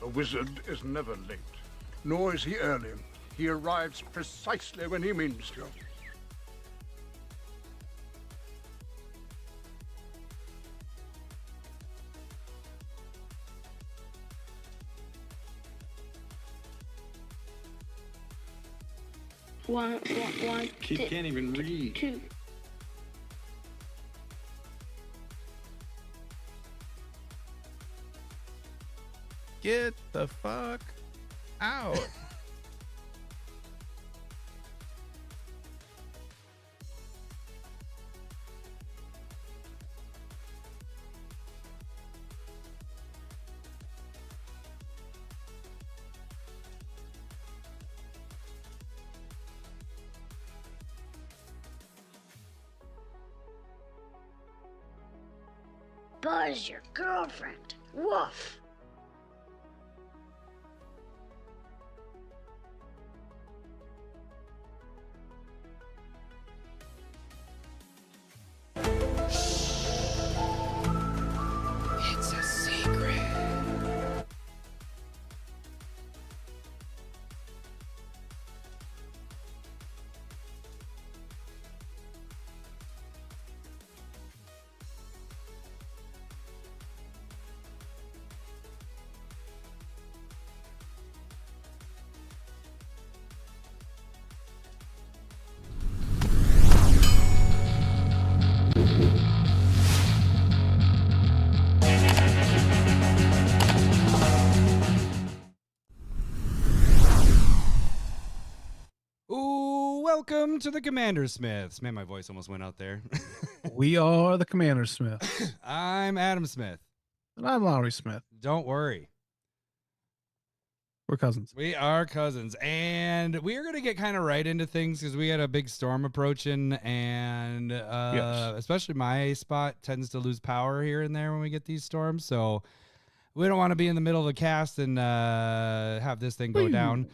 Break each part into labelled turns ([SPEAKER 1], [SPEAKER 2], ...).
[SPEAKER 1] A wizard is never late, nor is he early. He arrives precisely when he means to.
[SPEAKER 2] One,
[SPEAKER 3] She can't even read.
[SPEAKER 2] 2.
[SPEAKER 4] Get the fuck out.
[SPEAKER 2] Buzz, your girlfriend. Woof.
[SPEAKER 4] It's a secret.
[SPEAKER 5] Ooh, welcome to the CommanderSmiths. Man, my voice almost went out there.
[SPEAKER 4] We are the CommanderSmiths.
[SPEAKER 5] I'm Adam Smith.
[SPEAKER 4] And I'm Lowry Smith.
[SPEAKER 5] Don't worry.
[SPEAKER 4] We're cousins.
[SPEAKER 5] We are cousins. And we are going to get kind of right into things because we had a big storm approaching. And
[SPEAKER 4] Yes.
[SPEAKER 5] especially my spot tends to lose power here and there when we get these storms. So we don't want to be in the middle of the cast and have this thing go down.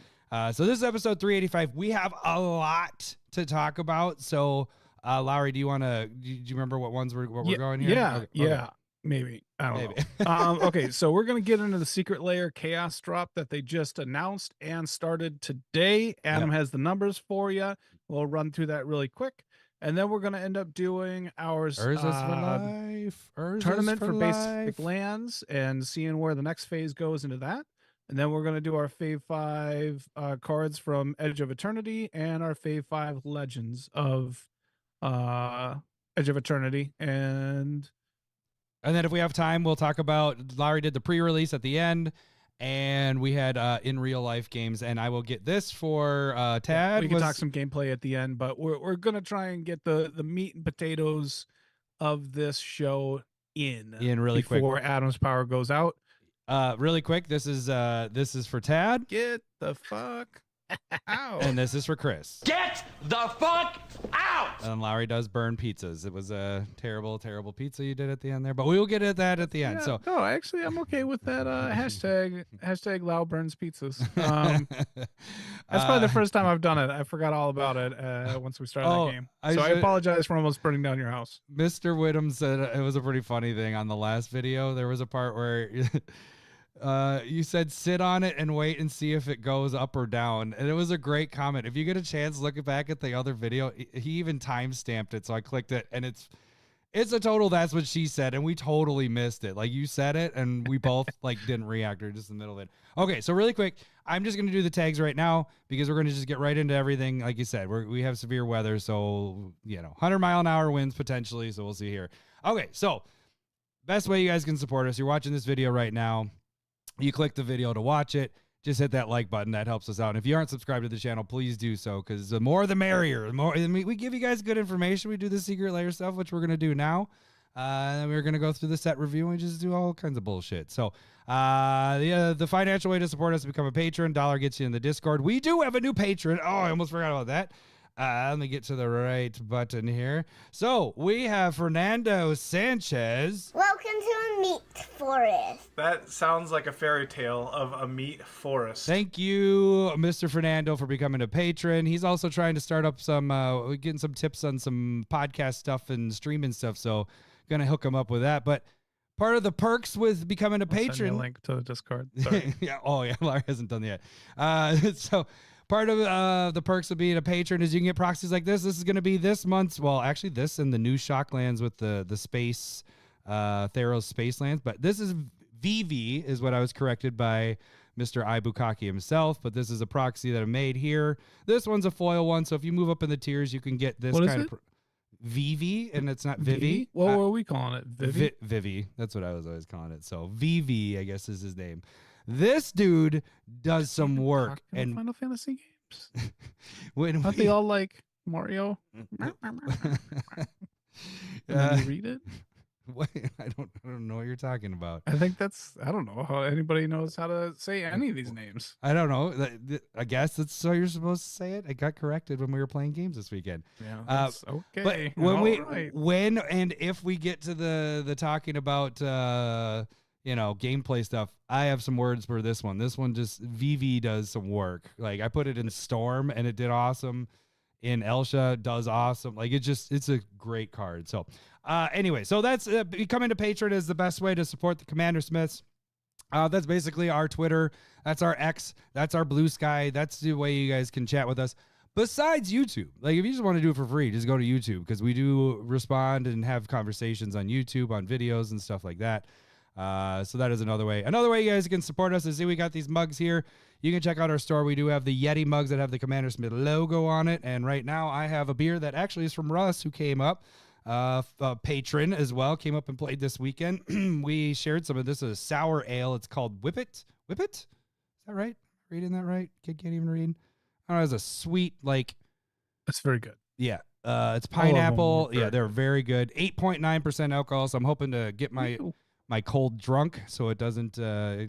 [SPEAKER 5] So this is episode 385. We have a lot to talk about. So, Lowry, do you remember what ones we're going here?
[SPEAKER 4] Yeah,
[SPEAKER 5] Okay.
[SPEAKER 4] yeah, maybe. I don't know. Okay, so we're going to get into the secret layer chaos drop that they just announced and started today. Adam has the numbers for you. We'll run through that really quick. And then we're going to end up doing our
[SPEAKER 5] Urza's for life. Urza's
[SPEAKER 4] tournament for
[SPEAKER 5] life.
[SPEAKER 4] basic lands and seeing where the next phase goes into that. And then we're going to do our Fave 5 cards from Edge of Eternity and our Fave 5 Legends of Edge of Eternity. And
[SPEAKER 5] then if we have time, we'll talk about, Lowry did the pre-release at the end, and we had in real life games, and I will get this for Tad.
[SPEAKER 4] we can talk some gameplay at the end, but we're going to try and get the meat and potatoes of this show in
[SPEAKER 5] really quick
[SPEAKER 4] before Adam's power goes out.
[SPEAKER 5] Really quick, this is for Tad.
[SPEAKER 4] Get the fuck out.
[SPEAKER 5] And this is for Chris.
[SPEAKER 3] Get the fuck out!
[SPEAKER 5] And Lowry does burn pizzas. It was a terrible, terrible pizza you did at the end there, but we will get at that at the end.
[SPEAKER 4] Yeah,
[SPEAKER 5] So
[SPEAKER 4] no, actually, I'm okay with that hashtag Loud Burns Pizzas. That's probably the first time I've done it. I forgot all about it once we started that game. I apologize for almost burning down your house.
[SPEAKER 5] Mr. Whittam said it was a pretty funny thing on the last video. There was a part where you said sit on it and wait and see if it goes up or down, and it was a great comment. If you get a chance, look back at the other video. He even time stamped it, so I clicked it, and it's a total that's what she said, and we totally missed it. Like, you said it and we both like didn't react, or just in the middle of it. Okay, so really quick, I'm just gonna do the tags right now because we're gonna just get right into everything. Like you said, we have severe weather, so 100-mile-an-hour winds potentially, so we'll see here. Okay, so best way you guys can support us, you're watching this video right now. You click the video to watch it. Just hit that like button. That helps us out. And if you aren't subscribed to the channel, please do so, because the more the merrier. The more we give you guys good information. We do the secret layer stuff, which we're going to do now. And then we're going to go through the set review and we just do all kinds of bullshit. So the financial way to support us is become a patron. $1 gets you in the Discord. We do have a new patron. Oh, I almost forgot about that. Let me get to the right button here. So we have Fernando Sanchez.
[SPEAKER 2] Welcome to a meat forest.
[SPEAKER 6] That sounds like a fairy tale of a meat forest.
[SPEAKER 5] Thank you, Mr. Fernando, for becoming a patron. He's also trying to start up some, getting some tips on some podcast stuff and streaming stuff. So gonna hook him up with that. But Part of the perks with becoming a
[SPEAKER 4] I'll send you
[SPEAKER 5] patron.
[SPEAKER 4] a link to the Discord. Sorry.
[SPEAKER 5] Yeah. Oh, yeah. Lair hasn't done that yet. So part of the perks of being a patron is you can get proxies like this. This is going to be this month's. Well, actually, this and the new Shocklands with the space, Theros space lands. But this is VV, is what I was corrected by Mr. Ibukaki himself. But this is a proxy that I made here. This one's a foil one. So if you move up in the tiers, you can get this
[SPEAKER 4] What is
[SPEAKER 5] kind
[SPEAKER 4] it?
[SPEAKER 5] of. VV, and it's not Vivi.
[SPEAKER 4] What were we calling it? Vivi?
[SPEAKER 5] Vivi. That's what I was always calling it. So VV, I guess, is his name. This dude does some work. And
[SPEAKER 4] Final Fantasy games.
[SPEAKER 5] when
[SPEAKER 4] Aren't they all like Mario? And then you read it.
[SPEAKER 5] Wait, I don't know what you're talking about.
[SPEAKER 4] I think I don't know how anybody knows how to say any of these names.
[SPEAKER 5] I don't know. I guess that's how you're supposed to say it. I got corrected when we were playing games this weekend.
[SPEAKER 4] Yeah, that's okay.
[SPEAKER 5] But when
[SPEAKER 4] Alright.
[SPEAKER 5] when and if we get to the talking about gameplay stuff, I have some words for this one. This one just VV does some work. Like I put it in Storm and it did awesome. In Elsha does awesome. Like it's a great card. So anyway, so that's becoming a patron is the best way to support the CommanderSmiths. That's basically our Twitter. That's our X. That's our Blue Sky. That's the way you guys can chat with us. Besides YouTube, like if you just want to do it for free, just go to YouTube because we do respond and have conversations on YouTube, on videos and stuff like that. So that is another way. Another way you guys can support us is see we got these mugs here. You can check out our store. We do have the Yeti mugs that have the CommanderSmith logo on it. And right now I have a beer that actually is from Russ, who came up, a patron as well, came up and played this weekend. We shared some of this. Is a sour ale. It's called Whippet. Whippet? Is that right? Reading that right? Kid can't even read. I don't know. It's a sweet, like.
[SPEAKER 4] That's very good.
[SPEAKER 5] Yeah. It's pineapple.
[SPEAKER 4] them are
[SPEAKER 5] Yeah, they're very good. 8.9% alcohol. So I'm hoping to get my cold drunk so it doesn't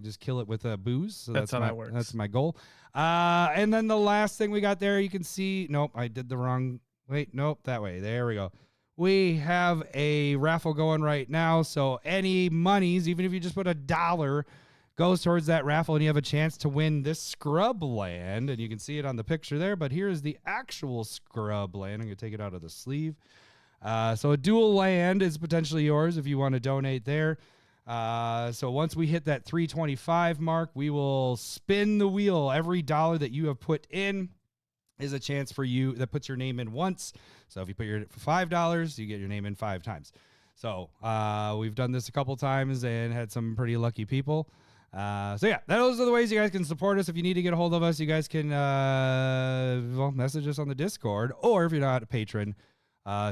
[SPEAKER 5] just kill it with booze. So
[SPEAKER 4] that's how that works.
[SPEAKER 5] That's my goal. And then the last thing we got there, you can see, nope, I did the wrong, wait, nope, that way. There we go. We have a raffle going right now. So any monies, even if you just put $1, goes towards that raffle and you have a chance to win this scrub land. And you can see it on the picture there, but here's the actual scrub land. I'm going to take it out of the sleeve. So a dual land is potentially yours if you want to donate there. So once we hit that 325 mark, we will spin the wheel. Every dollar that you have put in is a chance for you that puts your name in once. So if you put for $5, you get your name in 5 times. So we've done this a couple times and had some pretty lucky people. So yeah, those are the ways you guys can support us. If you need to get a hold of us, you guys can message us on the Discord, or if you're not a patron,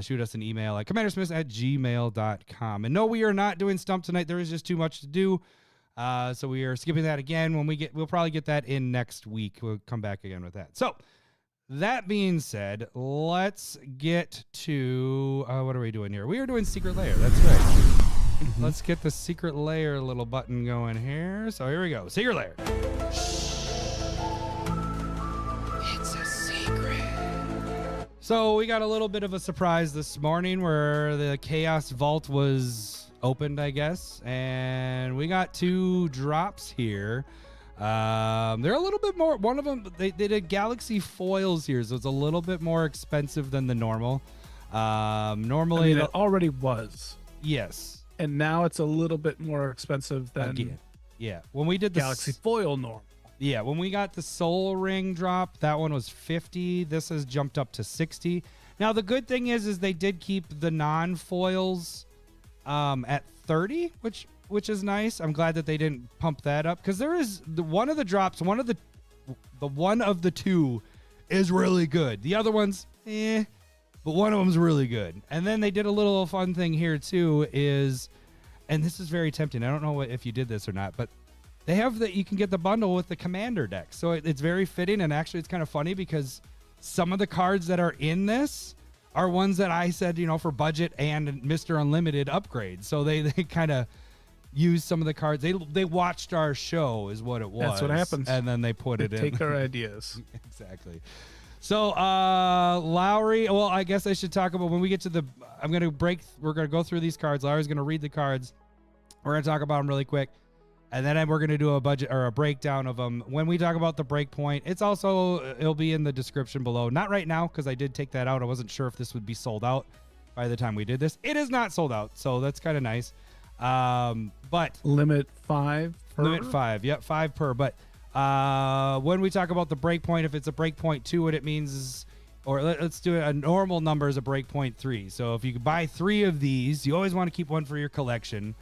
[SPEAKER 5] shoot us an email at commandersmiths@gmail.com. And no, we are not doing Stump tonight. There is just too much to do. So we are skipping that again. We'll probably get that in next week. We'll come back again with that. So that being said, let's get to, what are we doing here? We are doing Secret Lair. That's right. Let's get the Secret Lair little button going here. So here we go. Secret Lair. It's a secret. So we got a little bit of a surprise this morning where the Chaos Vault was opened, I guess. And we got 2 drops here. They're a little bit more, one of them, they did Galaxy foils here, so it's a little bit more expensive than the normal. Normally
[SPEAKER 4] it already was.
[SPEAKER 5] Yes.
[SPEAKER 4] And now it's a little bit more expensive than
[SPEAKER 5] again. Yeah. When we did the
[SPEAKER 4] Galaxy foil normal.
[SPEAKER 5] Yeah, when we got the Soul Ring drop, that one was 50. This has jumped up to 60. Now the good thing is they did keep the non-foils at 30, which is nice. I'm glad that they didn't pump that up because there is one of the drops, one of the 2 is really good. The other one's but one of them's really good. And then they did a little fun thing here too and this is very tempting. I don't know if you did this or not, but they have that you can get the bundle with the Commander deck. So it's very fitting, and actually it's kind of funny because some of the cards that are in this are ones that I said, for budget and Mr. Unlimited upgrades. So they kind of used some of the cards. They watched our show is what it was.
[SPEAKER 4] That's what happens.
[SPEAKER 5] And then they put it in.
[SPEAKER 4] Take our ideas.
[SPEAKER 5] Exactly. So Lowry, well, I guess I should talk about when we get to we're going to go through these cards. Lowry's going to read the cards. We're going to talk about them really quick. And then we're going to do a budget or a breakdown of them. When we talk about the break point, it'll be in the description below. Not right now, because I did take that out. I wasn't sure if this would be sold out by the time we did this. It is not sold out, so that's kind of nice. But
[SPEAKER 4] Limit 5 per?
[SPEAKER 5] Limit 5. Yep, 5 per. But when we talk about the breakpoint, if it's a breakpoint 2, what it means is, or let's do it, a normal number is a breakpoint 3. So if you buy 3 of these, you always want to keep one for your collection,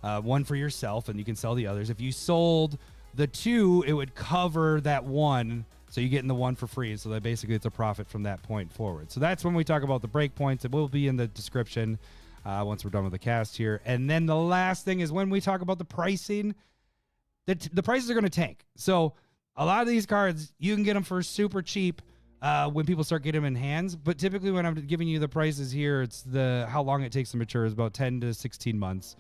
[SPEAKER 5] one for yourself, and you can sell the others. If you sold the 2, it would cover that 1, so you get in the 1 for free. So that basically it's a profit from that point forward. So that's when we talk about the breakpoints. It will be in the description once we're done with the cast here. And then the last thing is when we talk about the pricing, the prices are going to tank. So a lot of these cards, you can get them for super cheap when people start getting them in hands. But typically when I'm giving you the prices here, it's how long it takes to mature is about 10 to 16 months.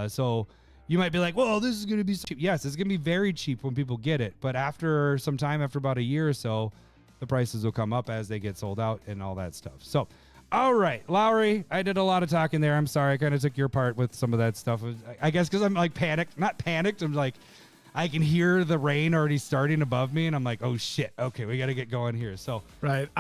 [SPEAKER 5] So you might be like, well, this is going to be cheap. Yes, it's going to be very cheap when people get it. But after some time, after about a year or so, the prices will come up as they get sold out and all that stuff. So, all right, Lowry, I did a lot of talking there. I'm sorry. I kind of took your part with some of that stuff. I guess because I'm like panicked. Not panicked. I'm like, I can hear the rain already starting above me. And I'm like, oh, shit. Okay, we got to get going here. So,
[SPEAKER 4] right.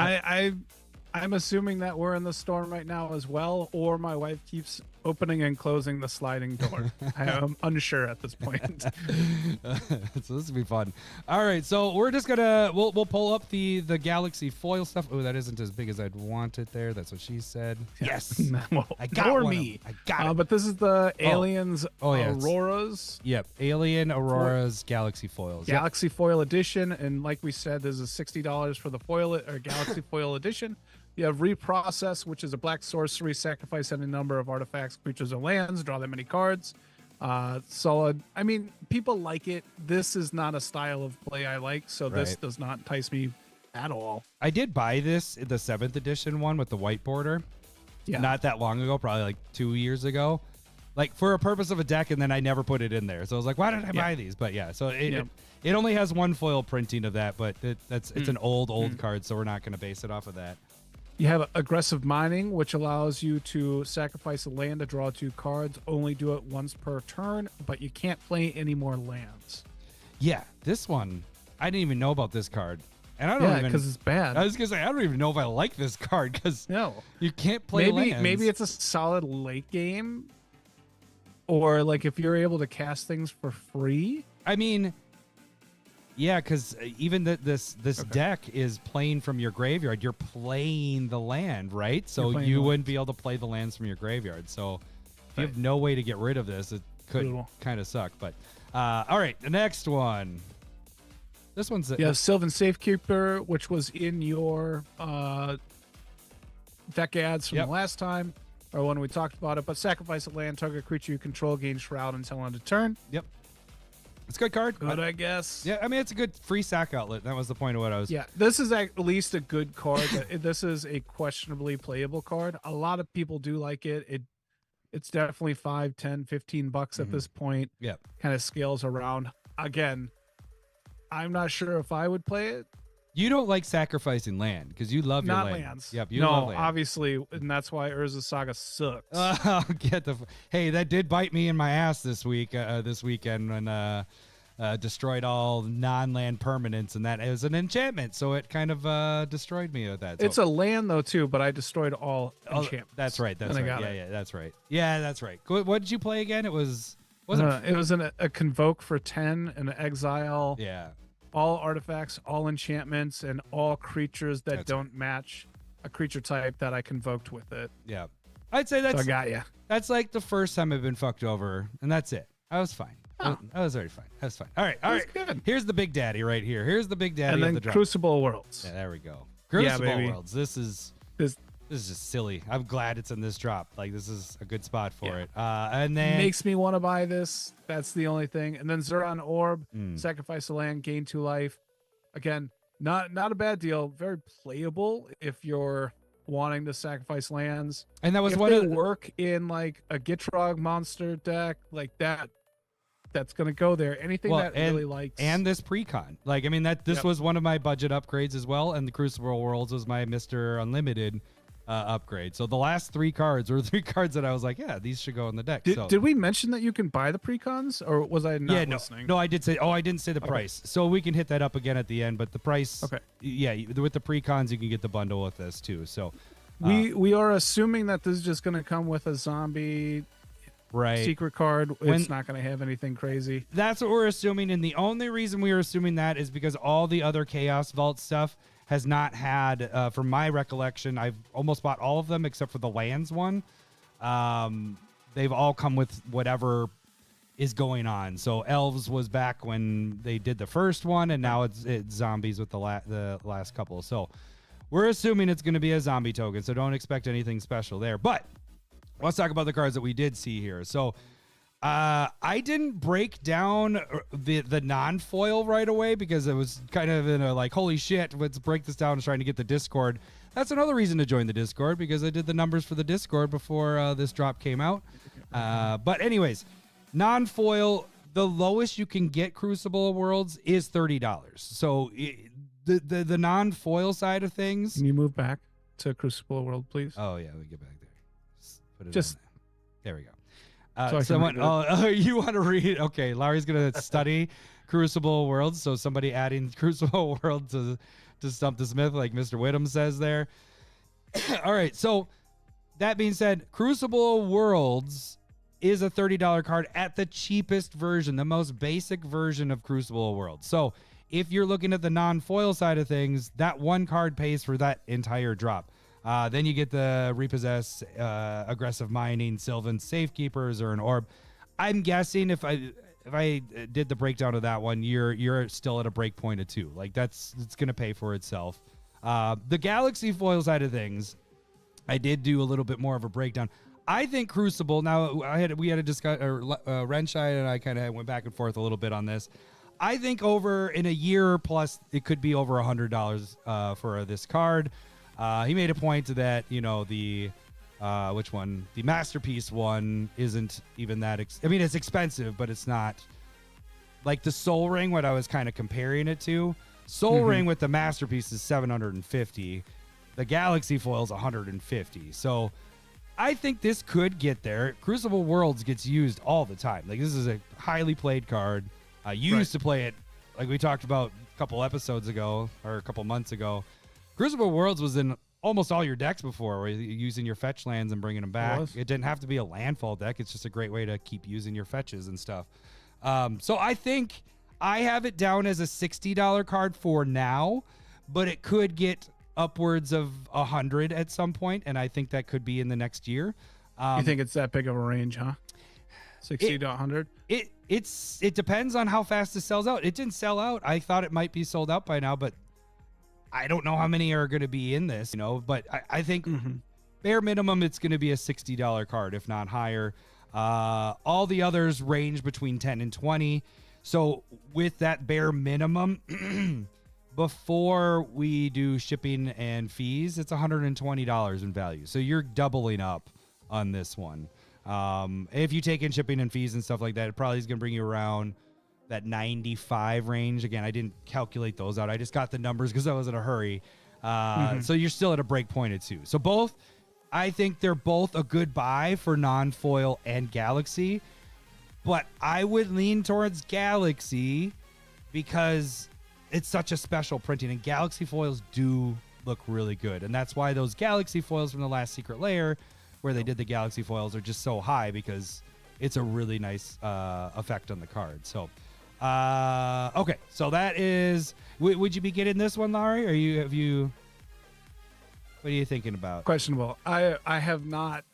[SPEAKER 4] I'm assuming that we're in the storm right now as well, or my wife keeps opening and closing the sliding door. I am unsure at this point.
[SPEAKER 5] So this will be fun. All right, so we're just gonna we'll pull up the Galaxy foil stuff. Oh, that isn't as big as I'd want it there. That's what she said. Yes,
[SPEAKER 4] well,
[SPEAKER 5] I got
[SPEAKER 4] or
[SPEAKER 5] one.
[SPEAKER 4] Me.
[SPEAKER 5] I got it.
[SPEAKER 4] But this is the Aliens
[SPEAKER 5] yeah,
[SPEAKER 4] Auroras.
[SPEAKER 5] Yep, Alien Auroras Galaxy foils.
[SPEAKER 4] Galaxy foil edition, and like we said, there's a $60 for the foil or Galaxy foil edition. You have Reprocess, which is a black sorcery, sacrifice any number of artifacts, creatures, or lands, draw that many cards. Solid. I mean, people like it. This is not a style of play I like, so this does not entice me at all.
[SPEAKER 5] I did buy this, the 7th edition one with the white border, not that long ago, probably like 2 years ago, like for a purpose of a deck, and then I never put it in there. So I was like, why did I buy these? But yeah, so it only has one foil printing of that, but it's an old card, so we're not going to base it off of that.
[SPEAKER 4] You have aggressive mining, which allows you to sacrifice a land to draw 2 cards. Only do it once per turn, but you can't play any more lands.
[SPEAKER 5] Yeah, this one, I didn't even know about this card. And I don't even,
[SPEAKER 4] because it's bad.
[SPEAKER 5] I was going to say, I don't even know if I like this card because you can't play lands.
[SPEAKER 4] Maybe it's a solid late game, or like if you're able to cast things for free.
[SPEAKER 5] I mean, yeah, because even this deck is playing from your graveyard. You're playing the land, right? So you wouldn't be able to play the lands from your graveyard. So if you have no way to get rid of this, it could kind of suck. But all right, the next one. This one's
[SPEAKER 4] Sylvan Safekeeper, which was in your deck ads from the last time, or when we talked about it. But sacrifice a land, target creature you control, gain Shroud until end of turn.
[SPEAKER 5] Yep. It's a good card.
[SPEAKER 4] Good, I guess.
[SPEAKER 5] Yeah, I mean, it's a good free sack outlet. That was the point of what I was...
[SPEAKER 4] Yeah, this is at least a good card. This is a questionably playable card. A lot of people do like it. It's definitely $5, $10, $15 at this point.
[SPEAKER 5] Yeah.
[SPEAKER 4] Kind of scales around. Again, I'm not sure if I would play it.
[SPEAKER 5] You don't like sacrificing land because you love your
[SPEAKER 4] lands.
[SPEAKER 5] Yep, you love land.
[SPEAKER 4] Obviously, and that's why Urza Saga sucks.
[SPEAKER 5] Hey, that did bite me in my ass this weekend when destroyed all non-land permanents, and that is an enchantment, so it kind of destroyed me with that. So.
[SPEAKER 4] It's a land though too, but I destroyed all enchantments.
[SPEAKER 5] That's right. That's right. Yeah, that's right. Yeah, that's right. What did you play again? It was
[SPEAKER 4] a Convoke for 10 and an Exile.
[SPEAKER 5] Yeah.
[SPEAKER 4] All artifacts, all enchantments, and all creatures that don't match a creature type that I convoked with it.
[SPEAKER 5] Yeah. I'd say that's...
[SPEAKER 4] So I got you.
[SPEAKER 5] That's like the first time I've been fucked over, and that's it. I was fine. I was already fine. I was fine. All right.
[SPEAKER 4] Good.
[SPEAKER 5] Here's the big daddy right here. Here's the big daddy
[SPEAKER 4] and then
[SPEAKER 5] of the drop.
[SPEAKER 4] Crucible Worlds.
[SPEAKER 5] Yeah, there we go. Crucible Worlds. This is just silly. I'm glad it's in this drop. Like, this is a good spot for it. And then
[SPEAKER 4] makes me want to buy this. That's the only thing. And then Zuran Orb, sacrifice a land, gain 2 life. Again, not a bad deal. Very playable if you're wanting to sacrifice lands.
[SPEAKER 5] And that was
[SPEAKER 4] if
[SPEAKER 5] one
[SPEAKER 4] they work in like a Gitrog monster deck like that. That's going to go there. Anything that really likes.
[SPEAKER 5] And this precon. Like, I mean, this was one of my budget upgrades as well. And the Crucible Worlds was my Mr. Unlimited upgrade. So the last 3 cards were 3 cards that I was like, yeah, these should go in the deck.
[SPEAKER 4] Did we mention that you can buy the precons, or was I not listening?
[SPEAKER 5] No, I did say. Oh, I didn't say the price. So we can hit that up again at the end. But the price. Okay. Yeah, with the precons, you can get the bundle with this too. So
[SPEAKER 4] we are assuming that this is just going to come with a zombie
[SPEAKER 5] Right.
[SPEAKER 4] secret card.
[SPEAKER 5] When-
[SPEAKER 4] It's not going to have anything crazy.
[SPEAKER 5] That's what we're assuming, and the only reason we are assuming that is because all the other Chaos Vault stuff has not had, from my recollection, I've almost bought all of them except for the lands one. They've all come with whatever is going on. So Elves was back when they did the first one, and now it's Zombies with the last couple. So we're assuming it's going to be a zombie token, so don't expect anything special there. But let's talk about the cards that we did see here. So I didn't break down the non-foil right away because it was kind of in a like, holy shit, let's break this down and trying to get the Discord. That's another reason to join the Discord, because I did the numbers for the Discord before this drop came out. But anyways, non-foil, the lowest you can get Crucible Worlds is $30. So the non-foil side of things.
[SPEAKER 4] Can you move back to Crucible World, please?
[SPEAKER 5] Oh yeah, we get back there. Put it
[SPEAKER 4] Just
[SPEAKER 5] on there. There we go.
[SPEAKER 4] so I can
[SPEAKER 5] Someone,
[SPEAKER 4] read it.
[SPEAKER 5] oh, you want to read? Okay, Larry's gonna study Crucible Worlds. So somebody adding Crucible World to Stump the Smith, like Mr. Whittam says there. All right. So that being said, Crucible Worlds is a $30 card at the cheapest version, the most basic version of Crucible Worlds. So if you're looking at the non-foil side of things, that one card pays for that entire drop. Then you get the Repossess, Aggressive Mining, Sylvan Safekeepers, or an Orb. I'm guessing if I did the breakdown of that one, you're still at a break point of 2. Like it's gonna pay for itself. The Galaxy foil side of things, I did do a little bit more of a breakdown. I think Crucible. Now we had a discussion. Renshai and I kind of went back and forth a little bit on this. I think over in a year plus, it could be over $100 for this card. He made a point that the which one, the Masterpiece one, isn't even that. I mean, it's expensive, but it's not like the Soul Ring. What I was kind of comparing it to, Soul Ring with the Masterpiece is $750. The Galaxy foil is $150. So I think this could get there. Crucible Worlds gets used all the time. Like, this is a highly played card. You used to play it, like we talked about a couple episodes ago or a couple months ago. Crucible Worlds was in almost all your decks before, where you're using your fetch lands and bringing them back. It didn't have to be a landfall deck. It's just a great way to keep using your fetches and stuff. So I think I have it down as a $60 card for now, but it could get upwards of 100 at some point, and I think that could be in the next year.
[SPEAKER 4] You think it's that big of a range, huh? 60 to 100?
[SPEAKER 5] It depends on how fast it sells out. It didn't sell out. I thought it might be sold out by now, but I don't know how many are going to be in this, but I think bare minimum, it's going to be a $60 card, if not higher. All the others range between 10 and 20. So with that bare minimum, before we do shipping and fees, it's $120 in value. So you're doubling up on this one. If you take in shipping and fees and stuff like that, it probably is going to bring you around that 95 range. Again, I didn't calculate those out. I just got the numbers because I was in a hurry. So you're still at a break point at 2. So both, I think they're both a good buy for non-foil and Galaxy, but I would lean towards Galaxy because it's such a special printing, and Galaxy foils do look really good. And that's why those Galaxy foils from the last Secret Lair, where they did the Galaxy foils, are just so high, because it's a really nice effect on the card. So, okay. So that is, would you be getting this one, Larry? What are you thinking about?
[SPEAKER 4] Questionable. I have not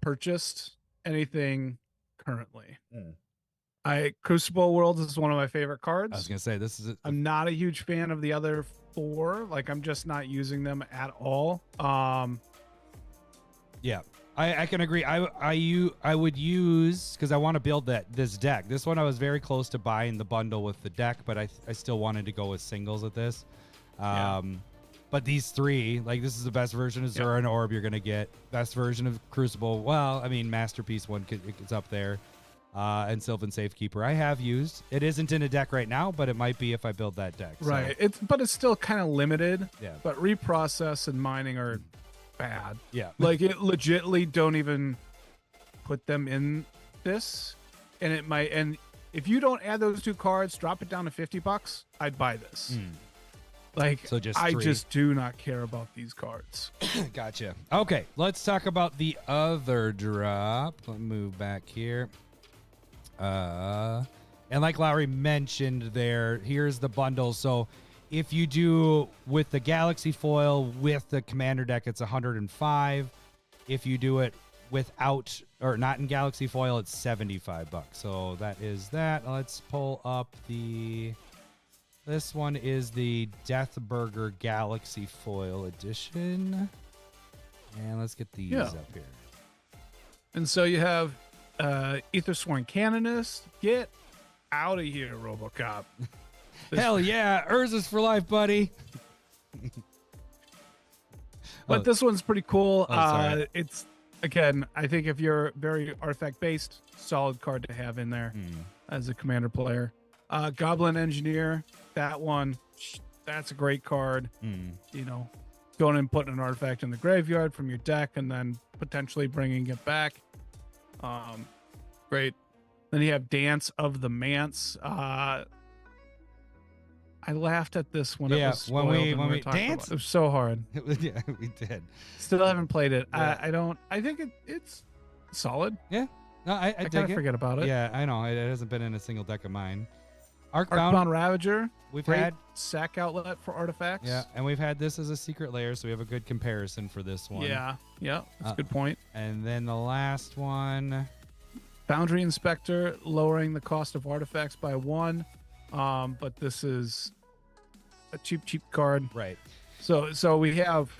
[SPEAKER 4] purchased anything currently. Crucible Worlds is one of my favorite cards.
[SPEAKER 5] I was gonna say, this is
[SPEAKER 4] I'm not a huge fan of the other 4. Like, I'm just not using them at all.
[SPEAKER 5] Yeah, I can agree. I would use, because I want to build this deck. This one I was very close to buying the bundle with the deck, but I still wanted to go with singles with this. But these 3, like, this is the best version of Zura and Orb you're gonna get. Best version of Crucible. Well, I mean, Masterpiece one it's up there. And Sylvan Safekeeper I have used. It isn't in a deck right now, but it might be if I build that deck.
[SPEAKER 4] Right. But it's still kind of limited.
[SPEAKER 5] Yeah.
[SPEAKER 4] But reprocess and mining are bad.
[SPEAKER 5] Yeah.
[SPEAKER 4] Like, it legitly don't even put them in this, and it might. And if you don't add those 2 cards, drop it down to $50, I'd buy this. Like,
[SPEAKER 5] So just
[SPEAKER 4] I
[SPEAKER 5] three.
[SPEAKER 4] just do not care about these cards.
[SPEAKER 5] Gotcha. Okay, let's talk about the other drop. Let me move back here. And like Lowry mentioned there, here's the bundle. So if you do with the Galaxy foil with the Commander deck, it's 105. If you do it without or not in Galaxy foil, it's $75. So that is that. Let's pull up the... This one is the Deathburger Galaxy Foil Edition. And let's get these up here.
[SPEAKER 4] And so you have Aethersworn Canonist. Get out of here, RoboCop.
[SPEAKER 5] Hell yeah, Urza's for life, buddy.
[SPEAKER 4] But this one's pretty cool.
[SPEAKER 5] sorry.
[SPEAKER 4] It's, again, I think if you're very artifact-based, solid card to have in there as a commander player. Goblin Engineer, that one, that's a great card. You know, going and putting an artifact in the graveyard from your deck and then potentially bringing it back. Great. Then you have Dance of the Manse. I laughed at this when it was spoiled when we talking
[SPEAKER 5] dance.
[SPEAKER 4] about it. It was so hard.
[SPEAKER 5] Yeah, we did.
[SPEAKER 4] Still haven't played it.
[SPEAKER 5] Yeah.
[SPEAKER 4] I think it's solid.
[SPEAKER 5] Yeah. No, I
[SPEAKER 4] I
[SPEAKER 5] dig
[SPEAKER 4] kind of
[SPEAKER 5] it.
[SPEAKER 4] forget about it.
[SPEAKER 5] Yeah, I know. It hasn't been in a single deck of mine.
[SPEAKER 4] Arcbound Ravager.
[SPEAKER 5] We've
[SPEAKER 4] Great
[SPEAKER 5] had
[SPEAKER 4] sack outlet for artifacts.
[SPEAKER 5] Yeah, and we've had this as a secret layer, so we have a good comparison for this one.
[SPEAKER 4] Yeah, that's a good point.
[SPEAKER 5] And then the last one,
[SPEAKER 4] Boundary Inspector, lowering the cost of artifacts by 1. But this is a cheap card.
[SPEAKER 5] right?
[SPEAKER 4] So we have.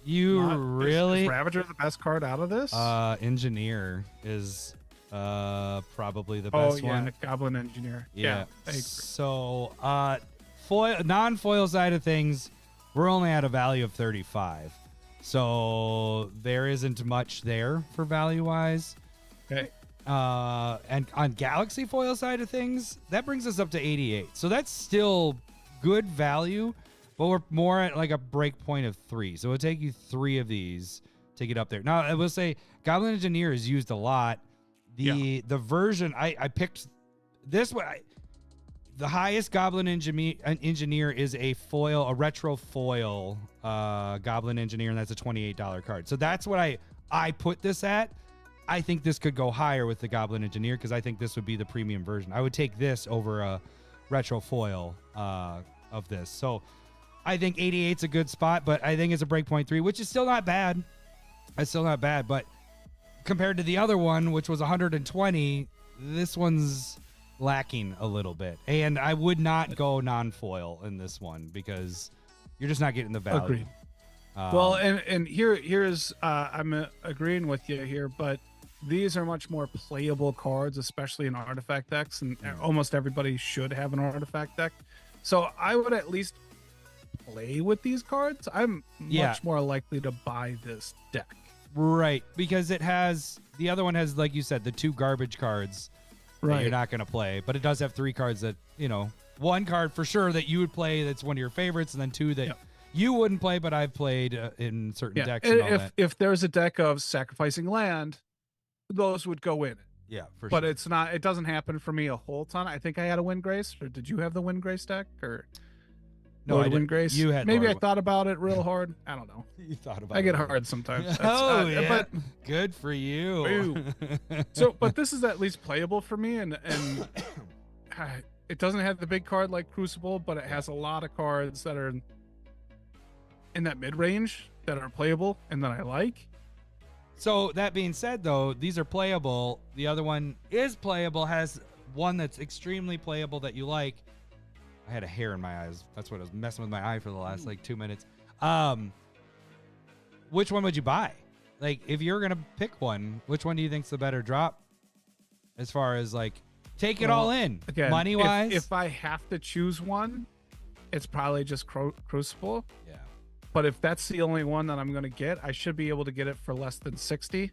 [SPEAKER 5] You really
[SPEAKER 4] is Ravager the best card out of this?
[SPEAKER 5] Engineer is probably the best one.
[SPEAKER 4] Goblin Engineer.
[SPEAKER 5] Yeah.
[SPEAKER 4] I agree.
[SPEAKER 5] So non-foil side of things, we're only at a value of 35. So there isn't much there for value-wise.
[SPEAKER 4] Okay.
[SPEAKER 5] And on Galaxy foil side of things, that brings us up to 88. So that's still good value, but we're more at like a break point of 3. So it'll take you 3 of these to get up there. Now, I will say Goblin Engineer is used a lot. The version I picked this one. The highest Goblin Engineer is a retro foil Goblin Engineer, and that's a $28 card. So that's what I put this at. I think this could go higher with the Goblin Engineer because I think this would be the premium version. I would take this over a retro foil of this. So I think 88's a good spot, but I think it's a breakpoint 3, which is still not bad. It's still not bad, but compared to the other one, which was 120, this one's lacking a little bit. And I would not go non-foil in this one because you're just not getting the value.
[SPEAKER 4] Agreed. Well, and here's I'm agreeing with you here, but these are much more playable cards, especially in artifact decks, and almost everybody should have an artifact deck. So I would at least play with these cards. I'm much more likely to buy this deck.
[SPEAKER 5] Right, because it has the other one has, like you said, the 2 garbage cards that you're not going to play, but it does have 3 cards that, you know, 1 card for sure that you would play that's one of your favorites, and then 2 that you wouldn't play, but I've played in certain decks. And all that.
[SPEAKER 4] If there's a deck of sacrificing land, those would go in it.
[SPEAKER 5] Yeah, for
[SPEAKER 4] but
[SPEAKER 5] sure.
[SPEAKER 4] it's not. It doesn't happen for me a whole ton. I think I had a Windgrace, or did you have the Windgrace deck, or
[SPEAKER 5] no? I
[SPEAKER 4] didn't. Windgrace.
[SPEAKER 5] You had
[SPEAKER 4] maybe
[SPEAKER 5] Lord
[SPEAKER 4] I thought about it real hard. I don't know.
[SPEAKER 5] You thought about.
[SPEAKER 4] I get
[SPEAKER 5] it.
[SPEAKER 4] hard sometimes.
[SPEAKER 5] Yeah,
[SPEAKER 4] but
[SPEAKER 5] good for you.
[SPEAKER 4] But this is at least playable for me, and it doesn't have the big card like Crucible, but it has a lot of cards that are in that mid range that are playable and that I like.
[SPEAKER 5] So that being said, though, these are playable. The other one is playable, has one that's extremely playable that you like. I had a hair in my eyes. That's what I was messing with my eye for the last 2 minutes. Which one would you buy? Like, if you're going to pick one, which one do you think's the better drop? As far as take it all in,
[SPEAKER 4] again,
[SPEAKER 5] money wise.
[SPEAKER 4] If I have to choose one, it's probably just Crucible.
[SPEAKER 5] Yeah.
[SPEAKER 4] But if that's the only one that I'm going to get, I should be able to get it for less than 60.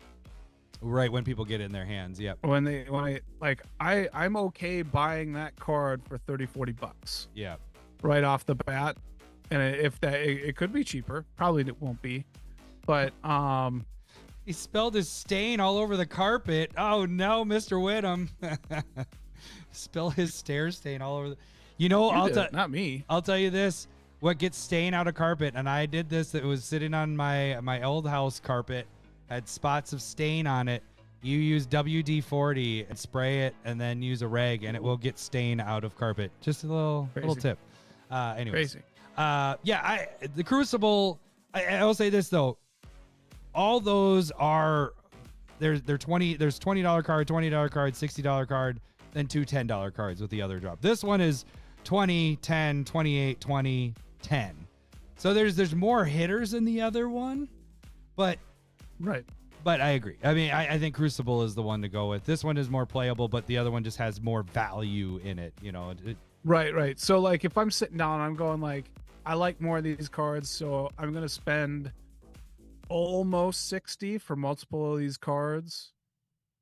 [SPEAKER 5] Right, when people get it in their hands. Yep.
[SPEAKER 4] I'm okay buying that card for 30-40 bucks.
[SPEAKER 5] Yeah.
[SPEAKER 4] Right off the bat. And if that it could be cheaper, probably it won't be. But
[SPEAKER 5] he spilled his stain all over the carpet. Oh no, Mr. Whittam. Spill his stair stain all over You know,
[SPEAKER 4] not me.
[SPEAKER 5] I'll tell you this. What gets stain out of carpet, and I did this. It was sitting on my old house carpet, had spots of stain on it. You use WD-40 and spray it, and then use a rag, and it will get stain out of carpet. Just a little tip. Anyways.
[SPEAKER 4] Crazy.
[SPEAKER 5] The Crucible. I will say this though. All those are they're $20. There's $20 card, $20 card, $60 card, then two $10 cards with the other drop. This one is 20, 10, 28, 20, 10. So there's more hitters in the other one, but
[SPEAKER 4] right.
[SPEAKER 5] But I agree. I mean, I think Crucible is the one to go with. This one is more playable, but the other one just has more value in it. You know.
[SPEAKER 4] Right. So like, if I'm sitting down, I'm going like, I like more of these cards, so I'm gonna spend almost 60 for multiple of these cards,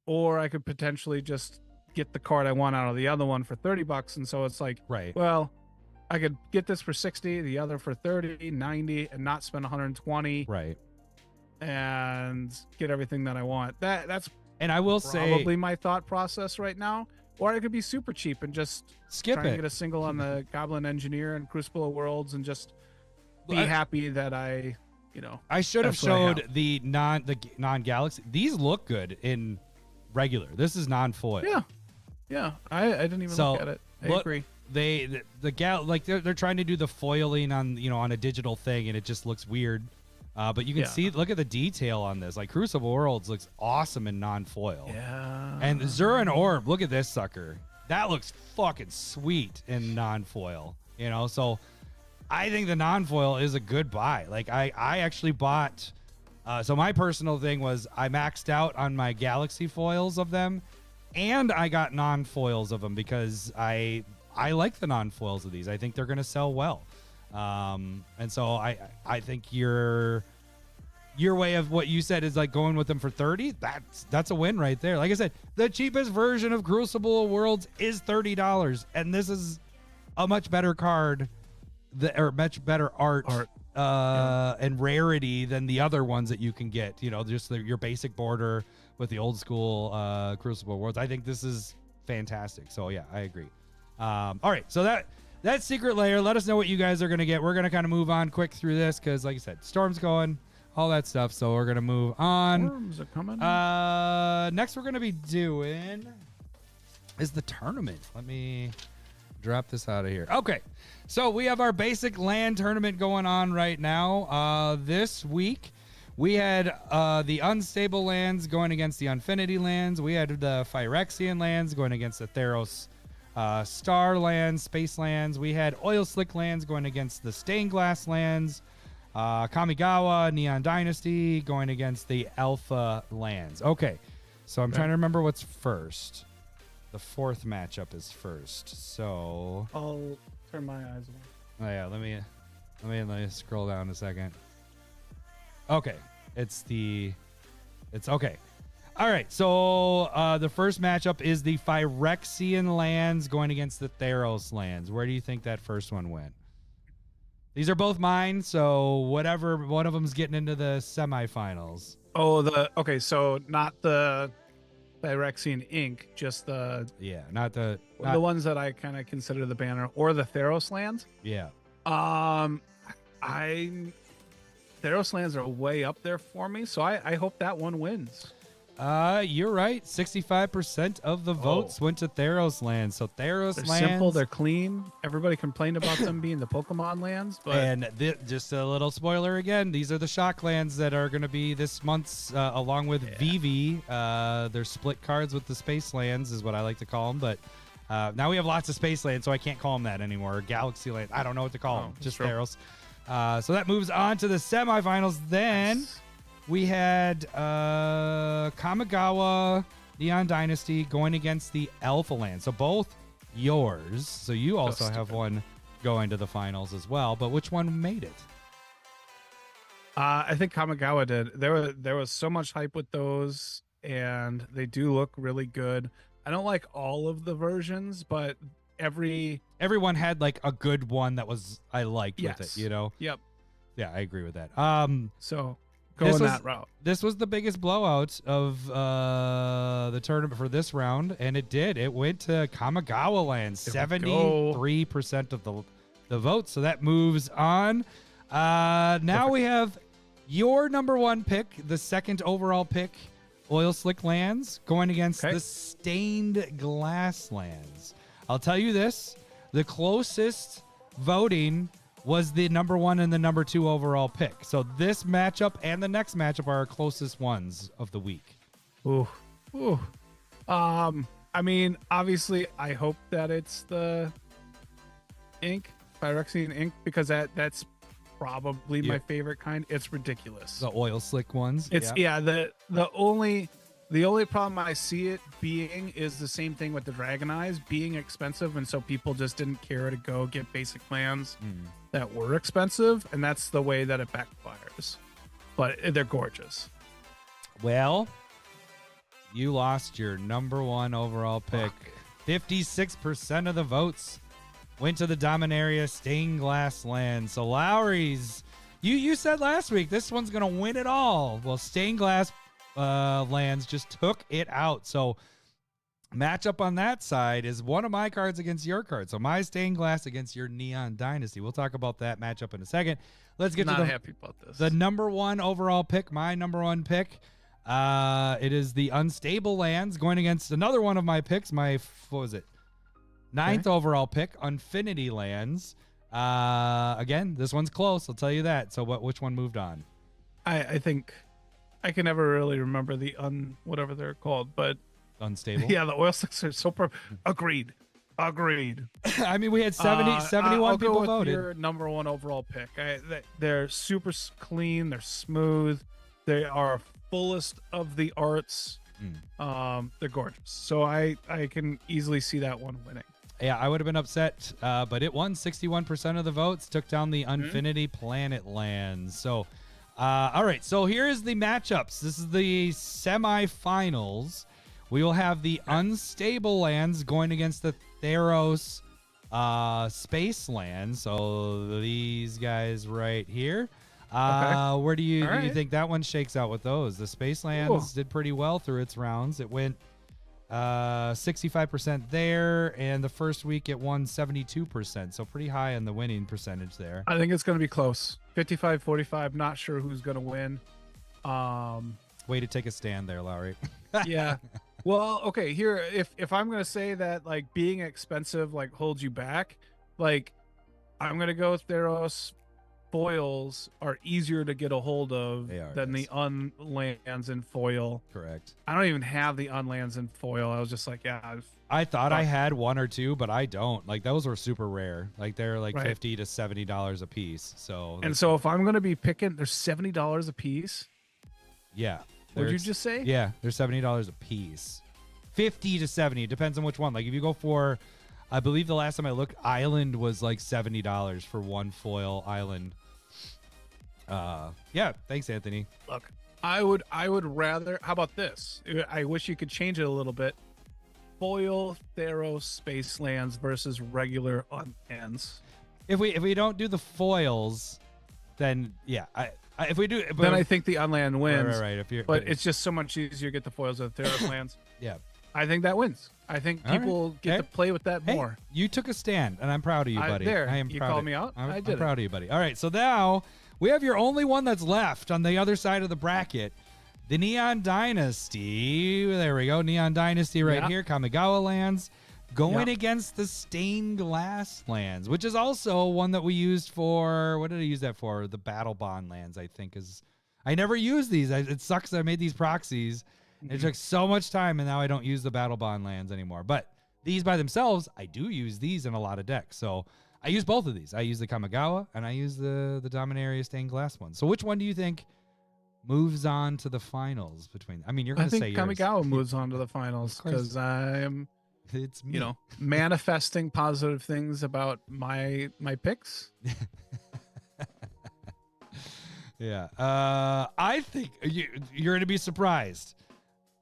[SPEAKER 4] or I could potentially just get the card I want out of the other one for $30, and so it's like,
[SPEAKER 5] right,
[SPEAKER 4] well, I could get this for 60, the other for 30, 90, and not spend 120,
[SPEAKER 5] right,
[SPEAKER 4] and get everything that I want. That's
[SPEAKER 5] and I will
[SPEAKER 4] probably
[SPEAKER 5] say
[SPEAKER 4] my thought process right now. Or I could be super cheap and just
[SPEAKER 5] skip
[SPEAKER 4] try
[SPEAKER 5] it.
[SPEAKER 4] And get a single on the Goblin Engineer and Crucible of Worlds and just be happy that I
[SPEAKER 5] should have showed the non-Galaxy. These look good in regular. This is non-foil.
[SPEAKER 4] Yeah. I didn't even look at it. I agree.
[SPEAKER 5] They're trying to do the foiling on a digital thing, and it just looks weird. But you can see, look at the detail on this. Like Crucible Worlds looks awesome in non-foil.
[SPEAKER 4] Yeah.
[SPEAKER 5] And Zuran Orb, look at this sucker. That looks fucking sweet in non-foil. So I think the non-foil is a good buy. Like I actually bought. So my personal thing was I maxed out on my Galaxy foils of them, and I got non-foils of them because I like the non-foils of these. I think they're going to sell well. And so I think your way of what you said is like going with them for 30. That's a win right there. Like I said, the cheapest version of Crucible Worlds is $30, and this is a much better card, or much better art. And rarity than the other ones that you can get. Just your basic border with the old school Crucible Worlds. I think this is fantastic. So yeah, I agree. All right, so that's Secret Lair. Let us know what you guys are going to get. We're going to kind of move on quick through this because, like I said, Storm's going, all that stuff. So we're going to move on.
[SPEAKER 4] Storms are coming.
[SPEAKER 5] Next we're going to be doing is the tournament. Let me drop this out of here. Okay, so we have our basic land tournament going on right now. This week we had the Unstable lands going against the Unfinity lands. We had the Phyrexian lands going against the Theros Star lands, Space lands. We had Oil Slick lands going against the Stained Glass lands. Kamigawa, Neon Dynasty going against the Alpha lands. Okay, so I'm trying to remember what's first. The fourth matchup is first. So
[SPEAKER 4] I'll turn my eyes away.
[SPEAKER 5] Oh yeah, let me scroll down a second. Okay, it's okay. All right, so the first matchup is the Phyrexian lands going against the Theros lands. Where do you think that first one went? These are both mine, so whatever one of them's getting into the semifinals.
[SPEAKER 4] Oh, okay, so not the Phyrexian Inc., just the ones that I kind of consider the banner, or the Theros lands.
[SPEAKER 5] Yeah.
[SPEAKER 4] Theros lands are way up there for me, so I hope that one wins.
[SPEAKER 5] You're right. 65% of the votes went to Theros lands. So Theros
[SPEAKER 4] they're
[SPEAKER 5] lands,
[SPEAKER 4] simple, they're clean. Everybody complained about them being the Pokemon lands, but
[SPEAKER 5] just a little spoiler again, these are the shock lands that are going to be this month's along with Vivi. They're split cards with the space lands is what I like to call them, but now we have lots of space lands, so I can't call them that anymore. Galaxy land, I don't know what to call them. Just Theros. So that moves on to the semifinals. Then we had Kamigawa, Neon Dynasty going against the Alpha Land. So both yours. So you also have one going to the finals as well. But which one made it?
[SPEAKER 4] I think Kamigawa did. There was so much hype with those, and they do look really good. I don't like all of the versions, but
[SPEAKER 5] everyone had like a good one that was I liked with it,
[SPEAKER 4] Yep.
[SPEAKER 5] Yeah, I agree with that.
[SPEAKER 4] So going that route.
[SPEAKER 5] This was the biggest blowout of the tournament for this round, and it did. It went to Kamigawa Land, 73% of the votes. So that moves on. Now we have your number one pick, the second overall pick, Oil Slick Lands, going against the Stained Glass Lands. I'll tell you this, the closest voting was the number one and the number two overall pick. So this matchup and the next matchup are our closest ones of the week.
[SPEAKER 4] Ooh. I mean, obviously, I hope that it's the ink, Phyrexian ink, because that's probably my favorite kind. It's ridiculous.
[SPEAKER 5] The oil slick ones.
[SPEAKER 4] It's the only problem I see it being is the same thing with the Dragon Eyes being expensive, and so people just didn't care to go get basic lands that were expensive, and that's the way that it backfires. But they're gorgeous.
[SPEAKER 5] Well, you lost your number one overall pick. 56% of the votes went to the Dominaria Stained Glass Land. So Lowry's, you said last week this one's gonna win it all. Well, Stained Glass Lands just took it out. So matchup on that side is one of my cards against your card. So my Stained Glass against your Neon Dynasty. We'll talk about that matchup in a second. Let's get to
[SPEAKER 4] happy about this.
[SPEAKER 5] The number one overall pick, my number one pick. It is the Unstable Lands going against another one of my picks. What was it? Ninth overall pick, Infinity Lands. Again, this one's close. I'll tell you that. So which one moved on?
[SPEAKER 4] I think I can never really remember the whatever they're called, but
[SPEAKER 5] Unstable.
[SPEAKER 4] Yeah, the oil slicks are so agreed.
[SPEAKER 5] I mean, we had 71 people
[SPEAKER 4] with
[SPEAKER 5] voted.
[SPEAKER 4] Your number one overall pick. They're super clean. They're smooth. They are fullest of the arts. They're gorgeous. So I can easily see that one winning.
[SPEAKER 5] Yeah, I would have been upset, but it won 61% of the votes, took down the Infinity Planet Lands. So, all right, so here's the matchups. This is the semifinals. We will have the Unstable Lands going against the Theros Space Lands. So these guys right here. Where do you think that one shakes out with those? The Space Lands did pretty well through its rounds. It went 65% there, and the first week it won 72%, so pretty high in the winning percentage there.
[SPEAKER 4] I think it's going to be close. 55-45, not sure who's going to win.
[SPEAKER 5] Way to take a stand there, Lowry.
[SPEAKER 4] Yeah. Well, okay, here, if I'm going to say that, like, being expensive, like, holds you back, like, I'm going to go with Theros. Foils are easier to get a hold of than the unlands in foil.
[SPEAKER 5] Correct.
[SPEAKER 4] I don't even have the unlands in foil. I was just like,
[SPEAKER 5] I thought I had one or two, but I don't. Like, those were super rare. Like, they're like $50 to $70 a piece. So,
[SPEAKER 4] and so if I'm going to be picking, they're $70 a piece.
[SPEAKER 5] Yeah.
[SPEAKER 4] What'd you just say?
[SPEAKER 5] Yeah, they're $70 a piece. 50 to 70. It depends on which one. Like, if you go for, I believe the last time I looked, Island was like $70 for one foil island. Yeah, thanks, Anthony.
[SPEAKER 4] Look, I would rather, how about this? I wish you could change it a little bit. Foil Theros Space Lands versus regular unlands.
[SPEAKER 5] If we don't do the foils, then yeah, if we do,
[SPEAKER 4] then I think the unland wins.
[SPEAKER 5] Right. If you're,
[SPEAKER 4] but it's just so much easier to get the foils of the Theros lands.
[SPEAKER 5] Yeah,
[SPEAKER 4] I think that wins. I think people get to play with that more.
[SPEAKER 5] You took a stand, and I'm proud of you, buddy.
[SPEAKER 4] I am.
[SPEAKER 5] You
[SPEAKER 4] called me out.
[SPEAKER 5] I'm proud of you, buddy. All right, so now we have your only one that's left on the other side of the bracket, the Neon Dynasty. There we go, Neon Dynasty right here. Kamigawa Lands going against the Stained Glass Lands, which is also one that we used for. What did I use that for? The Battle Bond Lands, I think is. I never use these. It sucks that I made these proxies. It took so much time, and now I don't use the Battle Bond Lands anymore. But these by themselves, I do use these in a lot of decks. So I use both of these. I use the Kamigawa, and I use the Dominaria Stained Glass one. So which one do you think moves on to the finals between? I mean, you're going to say yours.
[SPEAKER 4] I think Kamigawa moves on to the finals because I'm,
[SPEAKER 5] it's me.
[SPEAKER 4] manifesting positive things about my picks.
[SPEAKER 5] Yeah. I think you're going to be surprised.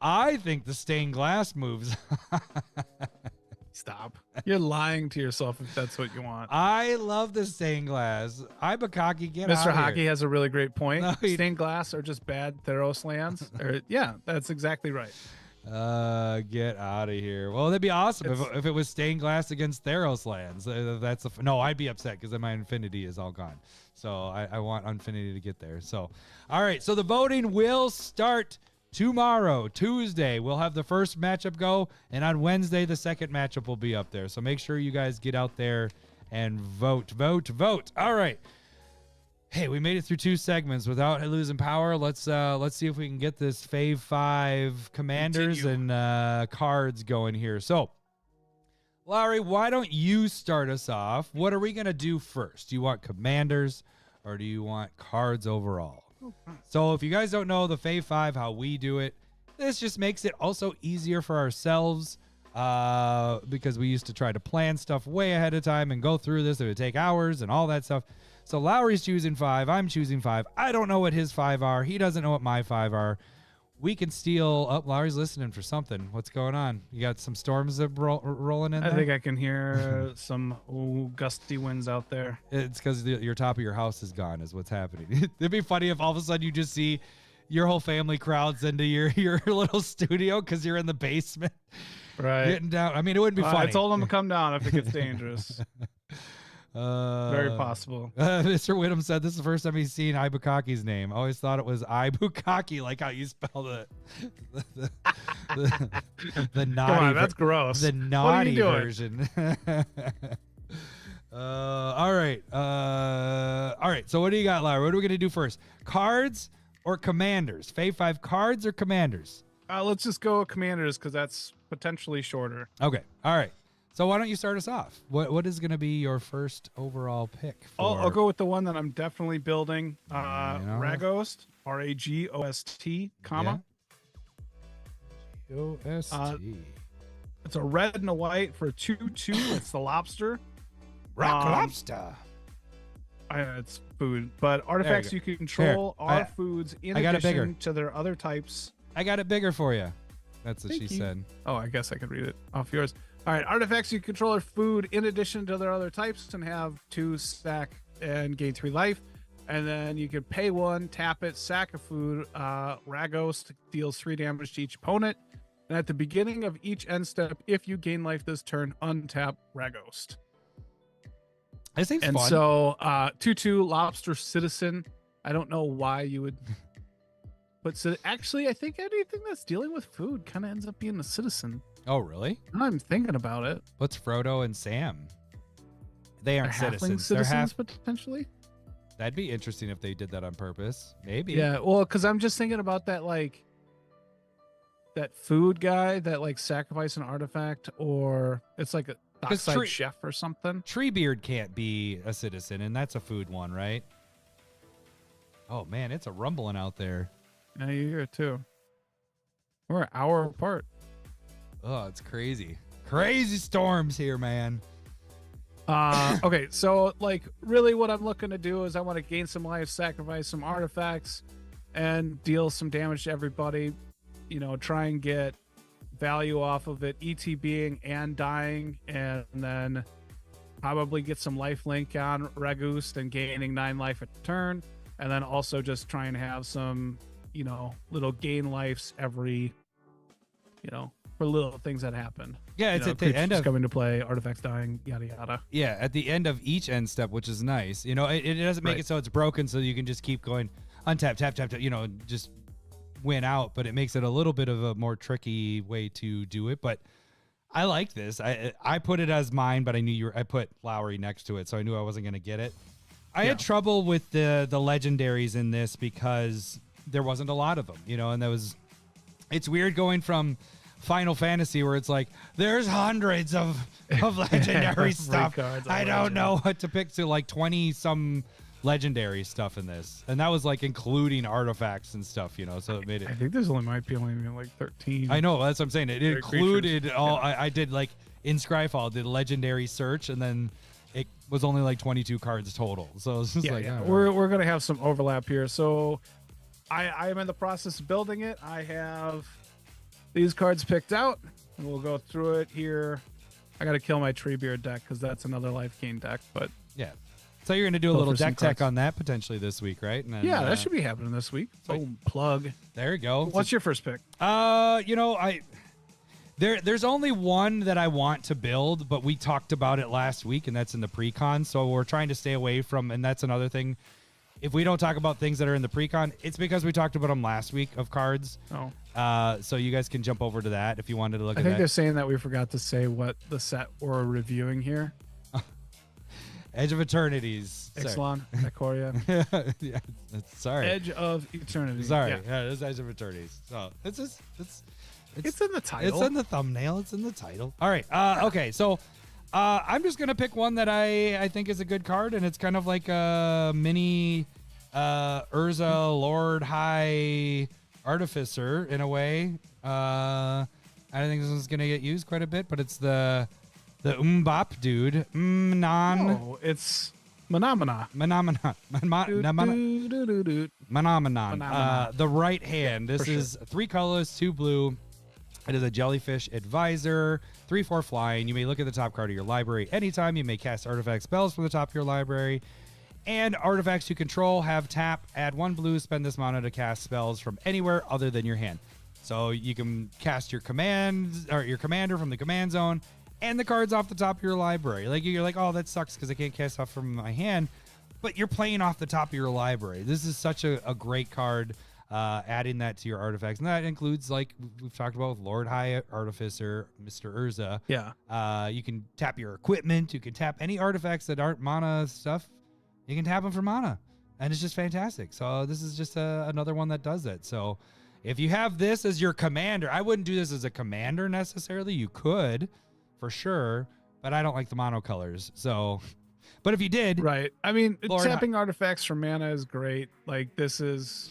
[SPEAKER 5] I think the Stained Glass moves.
[SPEAKER 4] Stop. You're lying to yourself if that's what you want.
[SPEAKER 5] I love the stained glass. Ibukaki, get
[SPEAKER 4] Mr.
[SPEAKER 5] out
[SPEAKER 4] Hockey
[SPEAKER 5] here.
[SPEAKER 4] has a really great point.
[SPEAKER 5] No,
[SPEAKER 4] Stained glass are just bad Theros lands. Yeah, that's exactly right.
[SPEAKER 5] Get out of here. Well, that'd be awesome if it was stained glass against Theros lands. No, I'd be upset because then my Infinity is all gone. So I want Infinity to get there. So, all right. So the voting will start tomorrow, Tuesday. We'll have the first matchup go, and on Wednesday the second matchup will be up there. So make sure you guys get out there and vote. All right. Hey, we made it through 2 segments without losing power. Let's see if we can get this Fave 5 commanders and cards going here. So, Larry, why don't you start us off? What are we gonna do first? Do you want commanders or do you want cards overall? So if you guys don't know the Fave 5, how we do it, this just makes it also easier for ourselves because we used to try to plan stuff way ahead of time and go through this. It would take hours and all that stuff. So Lowry's choosing 5. I'm choosing 5. I don't know what his 5 are. He doesn't know what my 5 are. We can steal. Oh, Lowry's listening for something. What's going on? You got some storms that rolling in there?
[SPEAKER 4] I think I can hear some gusty winds out there.
[SPEAKER 5] It's because your top of your house is gone is what's happening. It'd be funny if all of a sudden you just see your whole family crowds into your little studio because you're in the basement.
[SPEAKER 4] Right.
[SPEAKER 5] Getting down. I mean, it wouldn't be funny.
[SPEAKER 4] I told him to come down if it gets dangerous. Very possible.
[SPEAKER 5] Mr. Whittam said this is the first time he's seen Ibukaki's name. Always thought it was Ibukaki, like how you spell the naughty.
[SPEAKER 4] Come on, that's gross.
[SPEAKER 5] The naughty version. All right. So what do you got, Laura? What are we gonna do first? Cards or commanders? Fave 5 cards or commanders?
[SPEAKER 4] Let's just go commanders because that's potentially shorter.
[SPEAKER 5] Okay. All right. So why don't you start us off? What is going to be your first overall pick?
[SPEAKER 4] I'll go with the one that I'm definitely building. Ragost, Ragost, comma.
[SPEAKER 5] OST.
[SPEAKER 4] It's a red and a white for 2/2. It's the lobster.
[SPEAKER 5] Lobster.
[SPEAKER 4] It's food, but artifacts you can control are foods in addition to their other types.
[SPEAKER 5] I got it bigger for you. That's what she said.
[SPEAKER 4] Oh, I guess I could read it off yours. All right, artifacts you control are food in addition to their other types and have 2 stack and gain 3 life. And then you can pay 1, tap it, sack a food. Ragost deals 3 damage to each opponent. And at the beginning of each end step, if you gain life this turn, untap Ragost.
[SPEAKER 5] This seems
[SPEAKER 4] and
[SPEAKER 5] fun.
[SPEAKER 4] So 2/2 Lobster Citizen. I don't know why you would. But actually, I think anything that's dealing with food kind of ends up being a citizen.
[SPEAKER 5] Oh, really?
[SPEAKER 4] Now I'm thinking about it.
[SPEAKER 5] What's Frodo and Sam? They aren't citizens.
[SPEAKER 4] They're citizens potentially.
[SPEAKER 5] That'd be interesting if they did that on purpose. Maybe.
[SPEAKER 4] Yeah, well, because I'm just thinking about that, like, that food guy that, like, sacrifice an artifact, or it's like a dockside chef or something.
[SPEAKER 5] Treebeard can't be a citizen, and that's a food one, right? Oh, man, it's a rumbling out there.
[SPEAKER 4] Yeah, you hear it, too. We're an hour apart.
[SPEAKER 5] Oh, it's crazy. Crazy storms here, man.
[SPEAKER 4] Okay, so like really what I'm looking to do is I want to gain some life, sacrifice some artifacts, and deal some damage to everybody. You know, try and get value off of it, ETBing and dying, and then probably get some life link on Ragost and gaining 9 life a turn, and then also just try and have some, you know, little gain lives every, you know, for little things that happen.
[SPEAKER 5] Yeah, it's at the end of
[SPEAKER 4] coming to play, artifacts dying, yada yada.
[SPEAKER 5] Yeah, at the end of each end step, which is nice. You know, it doesn't make it so it's broken, so you can just keep going, untap, tap, tap, tap. You know, just win out. But it makes it a little bit of a more tricky way to do it. But I like this. I put it as mine, but I knew I put Lowry next to it, so I knew I wasn't going to get it. I had trouble with the legendaries in this because there wasn't a lot of them. You know, and it's weird going from Final Fantasy where it's like there's hundreds of legendary stuff. I don't know what to pick, to like 20 some legendary stuff in this, and that was like including artifacts and stuff, you know, so it made it.
[SPEAKER 4] I think there's might be only like 13.
[SPEAKER 5] I know, that's what I'm saying. It included
[SPEAKER 4] creatures.
[SPEAKER 5] all. I did like in Scryfall did legendary search, and then it was only like 22 cards total, so it's just
[SPEAKER 4] we're gonna have some overlap here. So I am in the process of building it. I have these cards picked out, and we'll go through it here I got to kill my Treebeard deck because that's another life gain deck. But
[SPEAKER 5] Yeah. So you're going to do a
[SPEAKER 4] Go
[SPEAKER 5] little
[SPEAKER 4] for some
[SPEAKER 5] deck tech
[SPEAKER 4] cards.
[SPEAKER 5] on that potentially this week, right? And then,
[SPEAKER 4] yeah, that should be happening this week. Boom, plug.
[SPEAKER 5] There you go.
[SPEAKER 4] What's your first pick?
[SPEAKER 5] There's only one that I want to build, but we talked about it last week, and that's in the pre-con. So we're trying to stay away from, and that's another thing. If we don't talk about things that are in the pre-con, it's because we talked about them last week of cards.
[SPEAKER 4] Oh.
[SPEAKER 5] So you guys can jump over to that if you wanted to look at
[SPEAKER 4] I think
[SPEAKER 5] that.
[SPEAKER 4] they're saying that we forgot to say what the set we're reviewing here.
[SPEAKER 5] Edge of Eternities.
[SPEAKER 4] Ixalan, Ikoria.
[SPEAKER 5] Yeah, sorry.
[SPEAKER 4] Edge of Eternity.
[SPEAKER 5] Sorry.
[SPEAKER 4] Yeah.
[SPEAKER 5] Yeah, it's Edge of Eternities. So it's
[SPEAKER 4] in the title.
[SPEAKER 5] It's in the thumbnail. It's in the title. All right. Okay. So I'm just gonna pick one that I think is a good card, and it's kind of like a mini Urza Lord High Artificer in a way. I think this one's gonna get used quite a bit, but it's the Bop dude.
[SPEAKER 4] No, it's Phenomena.
[SPEAKER 5] The right hand. This is 3 colors, 2 blue. It is a Jellyfish Advisor, 3/4 flying. You may look at the top card of your library anytime. You may cast artifact spells from the top of your library. And artifacts you control have tap, add 1 blue, spend this mana to cast spells from anywhere other than your hand. So you can cast your commands or your commander from the command zone and the cards off the top of your library. Like you're like, oh, that sucks because I can't cast stuff from my hand. But you're playing off the top of your library. This is such a great card. Adding that to your artifacts, and that includes, like we've talked about, with Lord High Artificer, Mr. Urza.
[SPEAKER 4] Yeah.
[SPEAKER 5] You can tap your equipment. You can tap any artifacts that aren't mana stuff. You can tap them for mana, and it's just fantastic. So this is just another one that does it. So if you have this as your commander, I wouldn't do this as a commander necessarily. You could, for sure, but I don't like the mono colors. So, but if you did,
[SPEAKER 4] Right. I mean,
[SPEAKER 5] Lord
[SPEAKER 4] tapping artifacts for mana is great. Like, this is...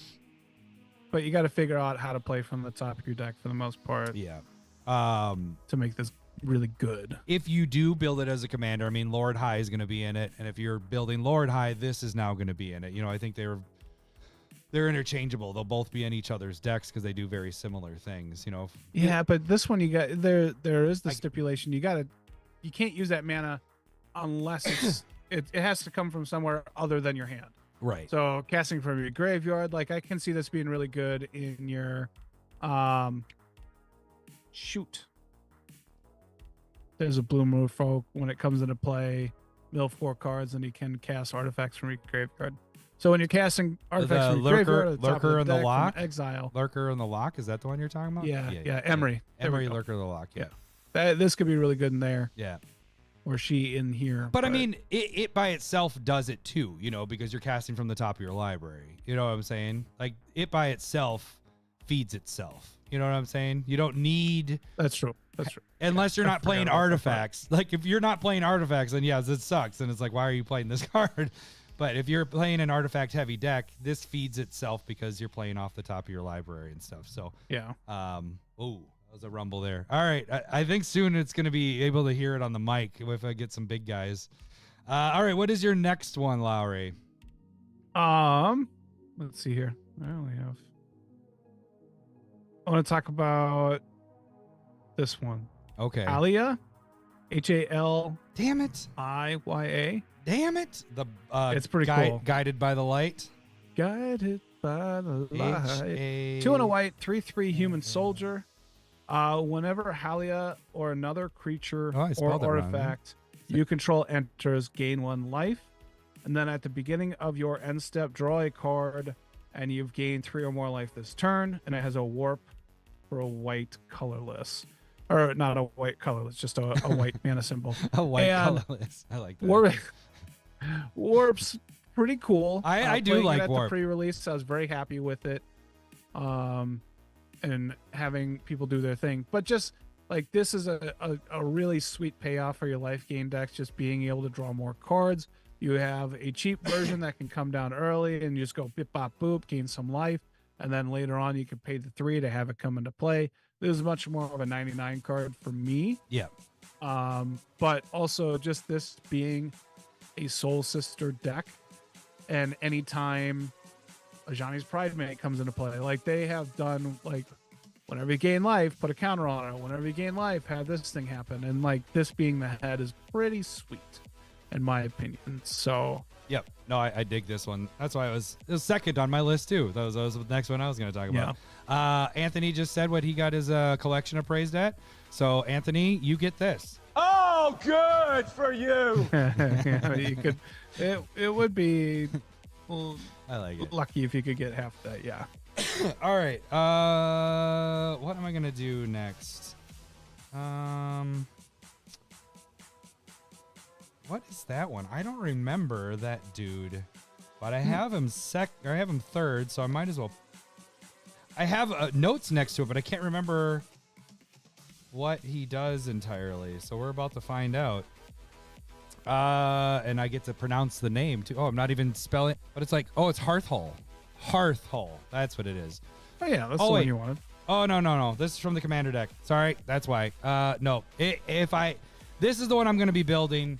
[SPEAKER 4] But you got to figure out how to play from the top of your deck for the most part
[SPEAKER 5] yeah.
[SPEAKER 4] to make this really good.
[SPEAKER 5] If you do build it as a commander, I mean, Lord High is going to be in it, and if you're building Lord High, this is now going to be in it. You know, I think they're interchangeable. They'll both be in each other's decks because they do very similar things. You know.
[SPEAKER 4] Yeah, but this one you got there is the stipulation you can't use that mana unless it has to come from somewhere other than your hand.
[SPEAKER 5] Right.
[SPEAKER 4] So casting from your graveyard, like I can see this being really good in your shoot. There's a blue Merfolk. When it comes into play, mill 4 cards and you can cast artifacts from your graveyard. So when you're casting artifacts from your graveyard, at the top of
[SPEAKER 5] Lurker in the
[SPEAKER 4] deck, from
[SPEAKER 5] Lock,
[SPEAKER 4] exile.
[SPEAKER 5] Lurker in the Lock, is that the one you're talking about?
[SPEAKER 4] Yeah, Emery. There we
[SPEAKER 5] Emery
[SPEAKER 4] go.
[SPEAKER 5] Lurker in the Lock. Yeah.
[SPEAKER 4] This could be really good in there.
[SPEAKER 5] Yeah.
[SPEAKER 4] Or she in here.
[SPEAKER 5] But I mean, it by itself does it too, you know, because you're casting from the top of your library. You know what I'm saying? Like, it by itself feeds itself. You know what I'm saying? You don't need...
[SPEAKER 4] That's true. That's true.
[SPEAKER 5] Unless you're
[SPEAKER 4] I
[SPEAKER 5] not
[SPEAKER 4] forgot
[SPEAKER 5] playing
[SPEAKER 4] about that part.
[SPEAKER 5] artifacts. Like, if you're not playing artifacts, then yes, it sucks. And it's like, why are you playing this card? But if you're playing an artifact-heavy deck, this feeds itself because you're playing off the top of your library and stuff. So,
[SPEAKER 4] Yeah.
[SPEAKER 5] that was a rumble there. All right. I think soon it's going to be able to hear it on the mic if I get some big guys. All right. What is your next one, Lowry?
[SPEAKER 4] Let's see here. I want to talk about this one.
[SPEAKER 5] Okay.
[SPEAKER 4] Halia. Haliya.
[SPEAKER 5] Damn it.
[SPEAKER 4] Damn
[SPEAKER 5] it. The
[SPEAKER 4] It's pretty cool.
[SPEAKER 5] Guided by the light.
[SPEAKER 4] Guided by the light.
[SPEAKER 5] H-A-
[SPEAKER 4] 2 and a white, 3/3 human soldier. Whenever Halia or another creature
[SPEAKER 5] Oh, I
[SPEAKER 4] or
[SPEAKER 5] spelled it wrong,
[SPEAKER 4] artifact you control enters, gain 1 life. And then at the beginning of your end step, draw a card, and you've gained 3 or more life this turn. And it has a warp for a white colorless. Or not a white colorless, just a white mana symbol.
[SPEAKER 5] A white
[SPEAKER 4] And
[SPEAKER 5] colorless. I like that.
[SPEAKER 4] Warp's pretty cool.
[SPEAKER 5] I do
[SPEAKER 4] Playing
[SPEAKER 5] like
[SPEAKER 4] it at
[SPEAKER 5] Warp.
[SPEAKER 4] the pre-release. I was very happy with it. And having people do their thing. But just like this is a really sweet payoff for your life gain decks, just being able to draw more cards. You have a cheap version that can come down early and you just go bip bop boop, gain some life, and then later on you can pay the 3 to have it come into play. This is much more of a 99 card for me.
[SPEAKER 5] Yeah.
[SPEAKER 4] But also just this being a Soul Sister deck, and anytime Ajani's Pride Mate comes into play, like they have done like whenever you gain life, put a counter on it. Whenever you gain life, have this thing happen. And like this being the head is pretty sweet, in my opinion. So
[SPEAKER 5] Yep. No, I dig this one. That's why it was second on my list too. That was the next one I was going to talk about. Anthony just said what he got his collection appraised at. So Anthony, you get this.
[SPEAKER 3] Oh, good for you.
[SPEAKER 4] yeah, you could. It would be.
[SPEAKER 5] I like it.
[SPEAKER 4] Lucky if you could get half that. Yeah.
[SPEAKER 5] All right. What am I going to do next? What is that one? I don't remember that dude, but I have him I have him third, so I might as well. I have notes next to it, but I can't remember what he does entirely. So we're about to find out. And I get to pronounce the name too. Oh, I'm not even spelling, but it's like, oh, it's Hearthhull. Hearthhull. That's what it is.
[SPEAKER 4] Oh yeah, that's the one you wanted.
[SPEAKER 5] Oh no. This is from the Commander deck. Sorry, that's why. No. This is the one I'm going to be building.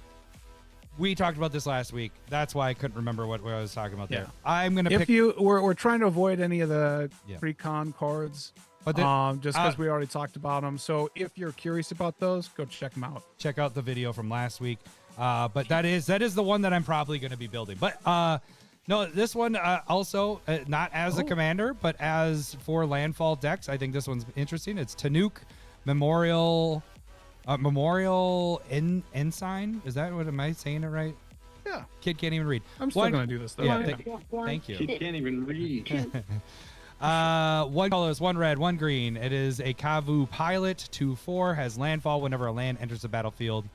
[SPEAKER 5] We talked about this last week. That's why I couldn't remember what I was talking about there. I'm going to pick.
[SPEAKER 4] We're trying to avoid any of the pre-con cards.
[SPEAKER 5] But
[SPEAKER 4] just because we already talked about them. So if you're curious about those, go check them out.
[SPEAKER 5] Check out the video from last week. But that is the one that I'm probably going to be building. But no, this one also not as a commander, but as for landfall decks. I think this one's interesting. It's Tanuk Memorial Ensign. Is that what, am I saying it right?
[SPEAKER 4] Yeah.
[SPEAKER 5] Kid can't even read.
[SPEAKER 4] I'm still going to do this though.
[SPEAKER 5] Yeah, thank you.
[SPEAKER 3] Kid can't even read.
[SPEAKER 5] One colors, one red, one green. It is a Kavu pilot, 2/4, has landfall whenever a land enters the battlefield.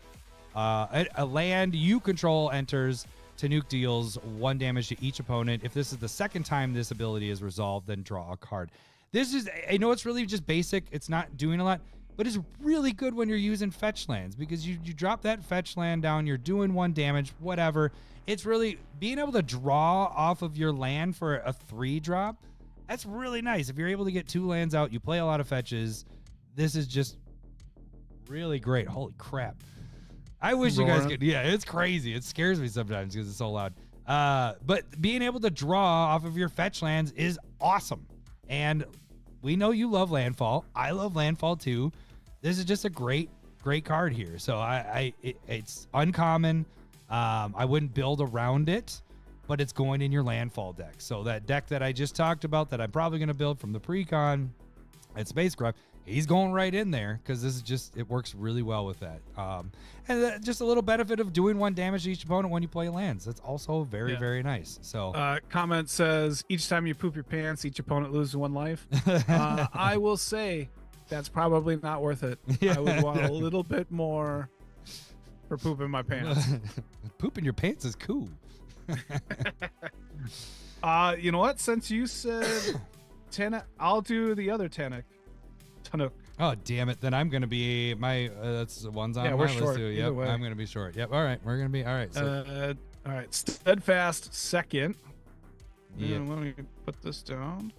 [SPEAKER 5] A land you control enters, Tanuk deals 1 damage to each opponent. If this is the second time this ability is resolved, then draw a card. This is, I know it's really just basic, it's not doing a lot, but it's really good when you're using fetch lands, because you drop that fetch land down, you're doing 1 damage, whatever. It's really being able to draw off of your land for a 3-drop. That's really nice. If you're able to get 2 lands out, you play a lot of fetches. This is just really great. Holy crap. I wish you guys could. Yeah, it's crazy. It scares me sometimes because it's so loud. But being able to draw off of your fetch lands is awesome. And we know you love landfall. I love landfall too. This is just a great card here. So it's uncommon. I wouldn't build around it, but it's going in your landfall deck. So that deck that I just talked about that I'm probably going to build from the pre-con at Spacecraft, he's going right in there because this is just, it works really well with that. And just a little benefit of doing 1 damage to each opponent when you play lands. That's also very, very nice. So
[SPEAKER 4] comment says, each time you poop your pants, each opponent loses 1 life. I will say that's probably not worth it. I would want a little bit more for pooping my pants.
[SPEAKER 5] Pooping your pants is cool.
[SPEAKER 4] You know what? Since you said Tanuk, I'll do the other Tanuk.
[SPEAKER 5] Oh, damn it. Then I'm going to be that's the ones on my list too. Yep, I'm going to be short. Yep. All right. We're going to be, all right. So.
[SPEAKER 4] All right. Steadfast second.
[SPEAKER 5] Yeah.
[SPEAKER 4] Let me put this down.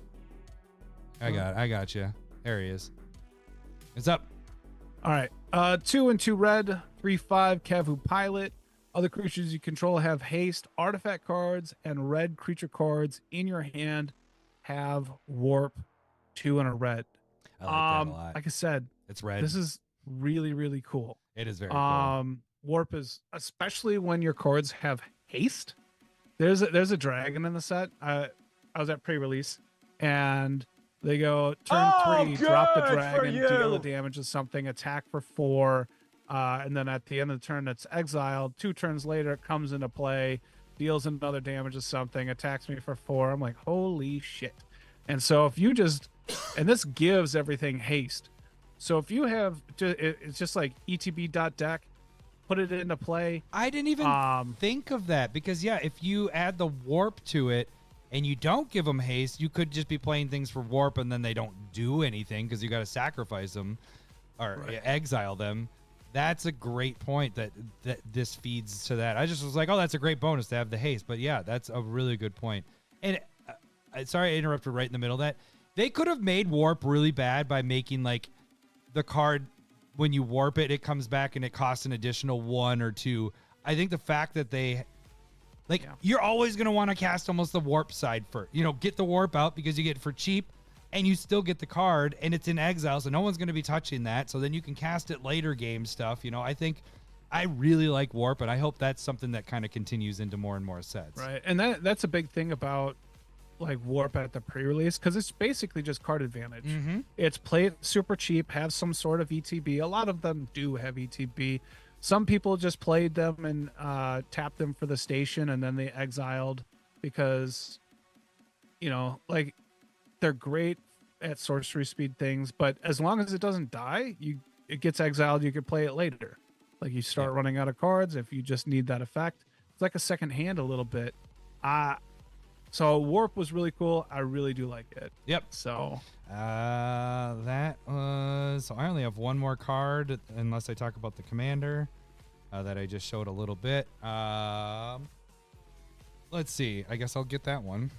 [SPEAKER 5] I got you. There he is. It's up.
[SPEAKER 4] All right. 2 and 2 red, 3/5 Kavu pilot. Other creatures you control have haste. Artifact cards and red creature cards in your hand have warp. 2 and a red.
[SPEAKER 5] I like that a lot.
[SPEAKER 4] Like I said,
[SPEAKER 5] it's red.
[SPEAKER 4] This is really, really cool.
[SPEAKER 5] It is very cool.
[SPEAKER 4] Warp is, especially when your cards have haste. There's a dragon in the set. I was at pre-release, and they go turn 3, drop the dragon, deal the damage to something, attack for 4, and then at the end of the turn, it's exiled. 2 turns later, it comes into play, deals another damage to something, attacks me for 4. I'm like, holy shit! And so if you just and this gives everything haste. So if you have, it's just like ETB.deck, put it into play.
[SPEAKER 5] I didn't even think of that because, yeah, if you add the warp to it and you don't give them haste, you could just be playing things for warp and then they don't do anything because you got to sacrifice them or exile them. That's a great point that this feeds to that. I just was like, oh, that's a great bonus to have the haste. But yeah, that's a really good point. And sorry I interrupted right in the middle of that. They could have made warp really bad by making like the card, when you warp it, it comes back and it costs an additional 1 or 2. I think the fact that they you're always going to want to cast almost the warp side first, get the warp out because you get it for cheap and you still get the card, and it's in exile, so no one's going to be touching that. So then you can cast it later game stuff. You know, I think I really like Warp, and I hope that's something that kind of continues into more and more sets.
[SPEAKER 4] Right, and that's a big thing about like Warp at the pre-release, because it's basically just card advantage. It's play it super cheap, have some sort of ETB. A lot of them do have ETB. Some people just played them and tapped them for the station, and then they exiled because, you know, like they're great at sorcery speed things, but as long as it doesn't die, it gets exiled. You can play it later. Like you start running out of cards if you just need that effect. It's like a second hand a little bit. So Warp was really cool. I really do like it.
[SPEAKER 5] Yep.
[SPEAKER 4] So
[SPEAKER 5] that was, so I only have one more card unless I talk about the commander that I just showed a little bit. Let's see. I guess I'll get that one.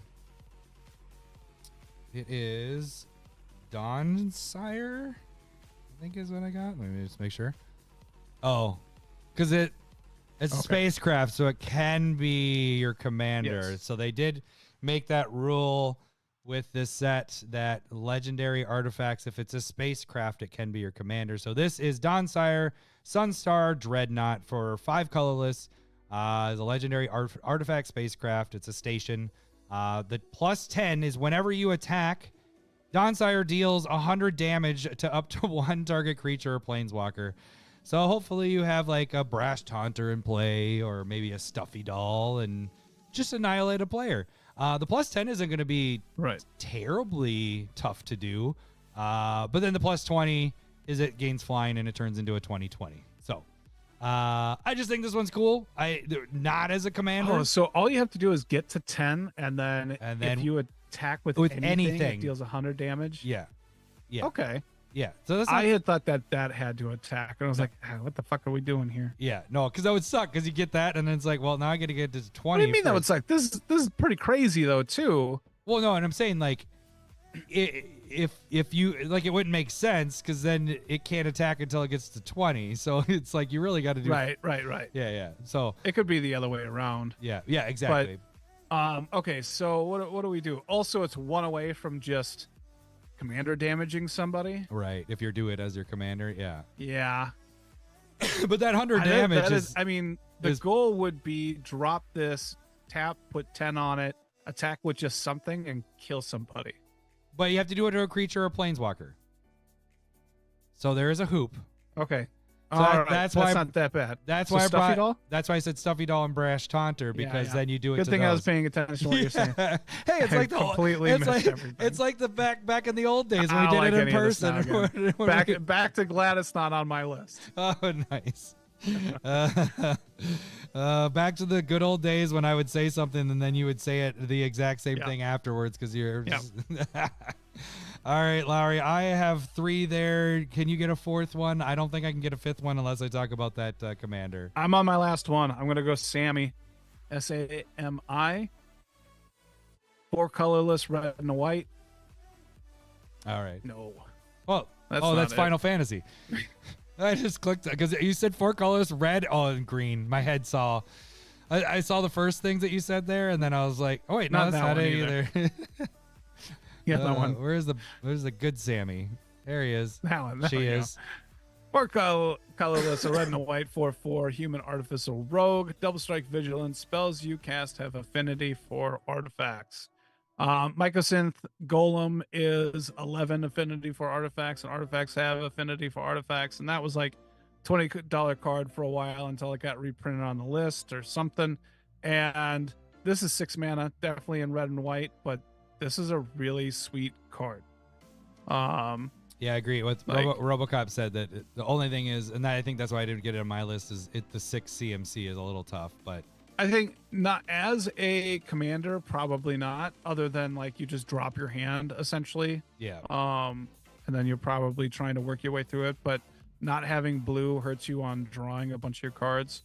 [SPEAKER 5] It is Dawnsire, I think is what I got. Let me just make sure. Oh, because it's a spacecraft, so it can be your commander.
[SPEAKER 4] Yes.
[SPEAKER 5] So they did make that rule with this set that legendary artifacts, if it's a spacecraft, it can be your commander. So this is Dawnsire, Sunstar, Dreadnought for 5 colorless. Is a legendary artifact spacecraft. It's a station. The +10 is whenever you attack, Dawnsire deals 100 damage to up to 1 target creature or planeswalker. So hopefully you have like a Brash Taunter in play, or maybe a Stuffy Doll, and just annihilate a player. The +10 isn't going to be terribly tough to do, but then the +20 is it gains flying and it turns into a 20/20. So I just think this one's cool. Not as a commander.
[SPEAKER 4] Oh, so all you have to do is get to 10, and then if you attack with anything, it deals 100 damage.
[SPEAKER 5] Yeah.
[SPEAKER 4] Okay.
[SPEAKER 5] Yeah. So that's
[SPEAKER 4] I had thought that had to attack, and I was like, what the fuck are we doing here?
[SPEAKER 5] Yeah. No, because that would suck, because you get that, and then it's like, well, now I got to get to 20.
[SPEAKER 4] What do you mean that would suck? This is pretty crazy though too.
[SPEAKER 5] Well, no, and I'm saying like, if you like, it wouldn't make sense, because then it can't attack until it gets to 20. So it's like you really got to do
[SPEAKER 4] right.
[SPEAKER 5] Yeah. So
[SPEAKER 4] it could be the other way around.
[SPEAKER 5] Yeah, exactly.
[SPEAKER 4] But okay, so what do we do? Also, it's one away from just commander damaging somebody.
[SPEAKER 5] Right. If you do it as your commander,
[SPEAKER 4] Yeah.
[SPEAKER 5] But that 100 damage is,
[SPEAKER 4] I mean, the goal would be drop this, tap, put 10 on it, attack with just something, and kill somebody.
[SPEAKER 5] But you have to do it to a creature or a planeswalker. So there is a hoop.
[SPEAKER 4] Okay.
[SPEAKER 5] So that's why
[SPEAKER 4] not that bad.
[SPEAKER 5] That's
[SPEAKER 4] So
[SPEAKER 5] why
[SPEAKER 4] Stuffy Doll?
[SPEAKER 5] That's why I said Stuffy Doll and Brash Taunter, because then you do it
[SPEAKER 4] Good
[SPEAKER 5] to
[SPEAKER 4] thing
[SPEAKER 5] those.
[SPEAKER 4] I was paying attention to what you're saying.
[SPEAKER 5] Hey, it's
[SPEAKER 4] I
[SPEAKER 5] like the
[SPEAKER 4] completely
[SPEAKER 5] it's
[SPEAKER 4] missed
[SPEAKER 5] like,
[SPEAKER 4] everything.
[SPEAKER 5] It's like the back in the old days when
[SPEAKER 4] I
[SPEAKER 5] we
[SPEAKER 4] don't
[SPEAKER 5] did
[SPEAKER 4] like
[SPEAKER 5] it in
[SPEAKER 4] any of this now
[SPEAKER 5] person.
[SPEAKER 4] again. Back to Gladys, not on my list.
[SPEAKER 5] Oh, nice. Back to the good old days when I would say something and then you would say it the exact same thing afterwards, because you're just All right, Lowry, I have 3 there. Can you get a 4th one? I don't think I can get a 5th one unless I talk about that commander.
[SPEAKER 4] I'm on my last one. I'm gonna go Sammy, Sami, 4 colorless, red and white.
[SPEAKER 5] All right.
[SPEAKER 4] No.
[SPEAKER 5] Well,
[SPEAKER 4] That's
[SPEAKER 5] that's Final Fantasy. I just clicked because you said 4 colors, red, and green. My head saw. I saw the first things that you said there, and then I was like, oh wait, no,
[SPEAKER 4] Not
[SPEAKER 5] that's
[SPEAKER 4] that
[SPEAKER 5] not
[SPEAKER 4] one
[SPEAKER 5] it either.
[SPEAKER 4] Yeah, that one.
[SPEAKER 5] Where's the good Sammy? There he is.
[SPEAKER 4] That one.
[SPEAKER 5] She is.
[SPEAKER 4] 4 colorless, a red and a white, 4/4 human artificial rogue, double strike vigilance. Spells you cast have affinity for artifacts. Mycosynth Golem is 11 affinity for artifacts, and artifacts have affinity for artifacts, and that was like $20 card for a while until it got reprinted on the list or something. And this is 6 mana, definitely in red and white, but this is a really sweet card.
[SPEAKER 5] Yeah, I agree. What RoboCop said, that the only thing is, and I think that's why I didn't get it on my list, is the 6 CMC is a little tough, but
[SPEAKER 4] I think not as a commander, probably not, other than like you just drop your hand essentially.
[SPEAKER 5] Yeah.
[SPEAKER 4] And then you're probably trying to work your way through it, but not having blue hurts you on drawing a bunch of your cards.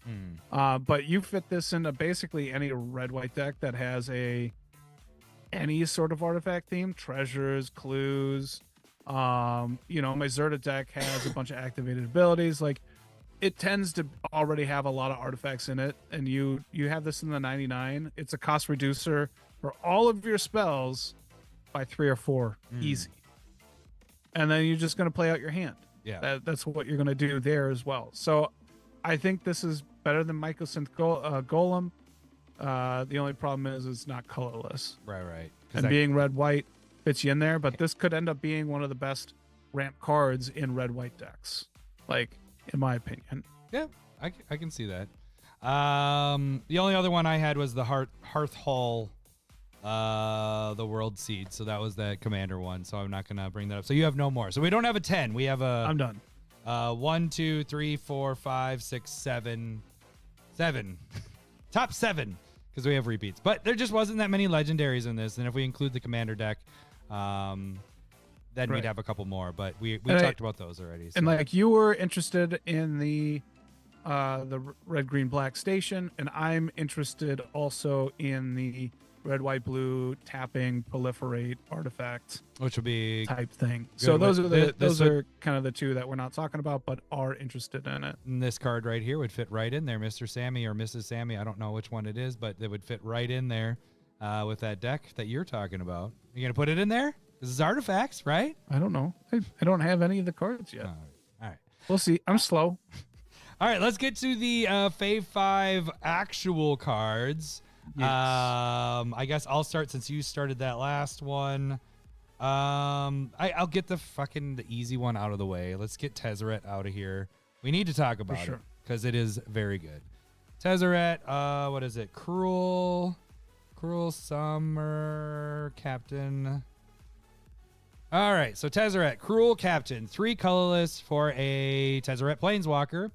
[SPEAKER 4] But you fit this into basically any red-white deck that has any sort of artifact theme, treasures, clues. My Zerta deck has a bunch of activated abilities. Like, it tends to already have a lot of artifacts in it, and you have this in the 99. It's a cost reducer for all of your spells by 3 or 4, easy. and then you're just going to play out your hand.
[SPEAKER 5] Yeah.
[SPEAKER 4] That's what you're going to do there as well. So I think this is better than Mycosynth Golem. The only problem is it's not colorless.
[SPEAKER 5] Right.
[SPEAKER 4] And being red-white fits you in there, but this could end up being one of the best ramp cards in red-white decks, like, in my opinion.
[SPEAKER 5] Yeah, I can see that. The only other one I had was the Hearth Hall, the World Seed. So that was that Commander one. So I'm not going to bring that up. So you have no more. So we don't have a 10. We have a...
[SPEAKER 4] I'm done.
[SPEAKER 5] 1, 2, 3, 4, 5, 6, 7. Top 7, because we have repeats. But there just wasn't that many legendaries in this. And if we include the Commander deck, then we'd have a couple more. But we talked about those already. So.
[SPEAKER 4] And like you were interested in the red, green, black station, and I'm interested also in the red, white, blue tapping proliferate artifact,
[SPEAKER 5] which will be
[SPEAKER 4] type thing. So those are kind of the two that we're not talking about, but are interested in it.
[SPEAKER 5] And this card right here would fit right in there, Mr. Sammy or Mrs. Sammy. I don't know which one it is, but it would fit right in there with that deck that you're talking about. You gonna put it in there? This is artifacts, right?
[SPEAKER 4] I don't know. I don't have any of the cards yet.
[SPEAKER 5] All right.
[SPEAKER 4] We'll see. I'm slow.
[SPEAKER 5] All right, let's get to the Fave 5 actual cards.
[SPEAKER 4] Yes.
[SPEAKER 5] I guess I'll start since you started that last one. I'll get the easy one out of the way. Let's get Tezzeret out of here. We need to talk about it because it is very good. Tezzeret, what is it? Cruel Summer Captain. All right, so Tezzeret, Cruel Captain, 3 colorless for a Tezzeret Planeswalker.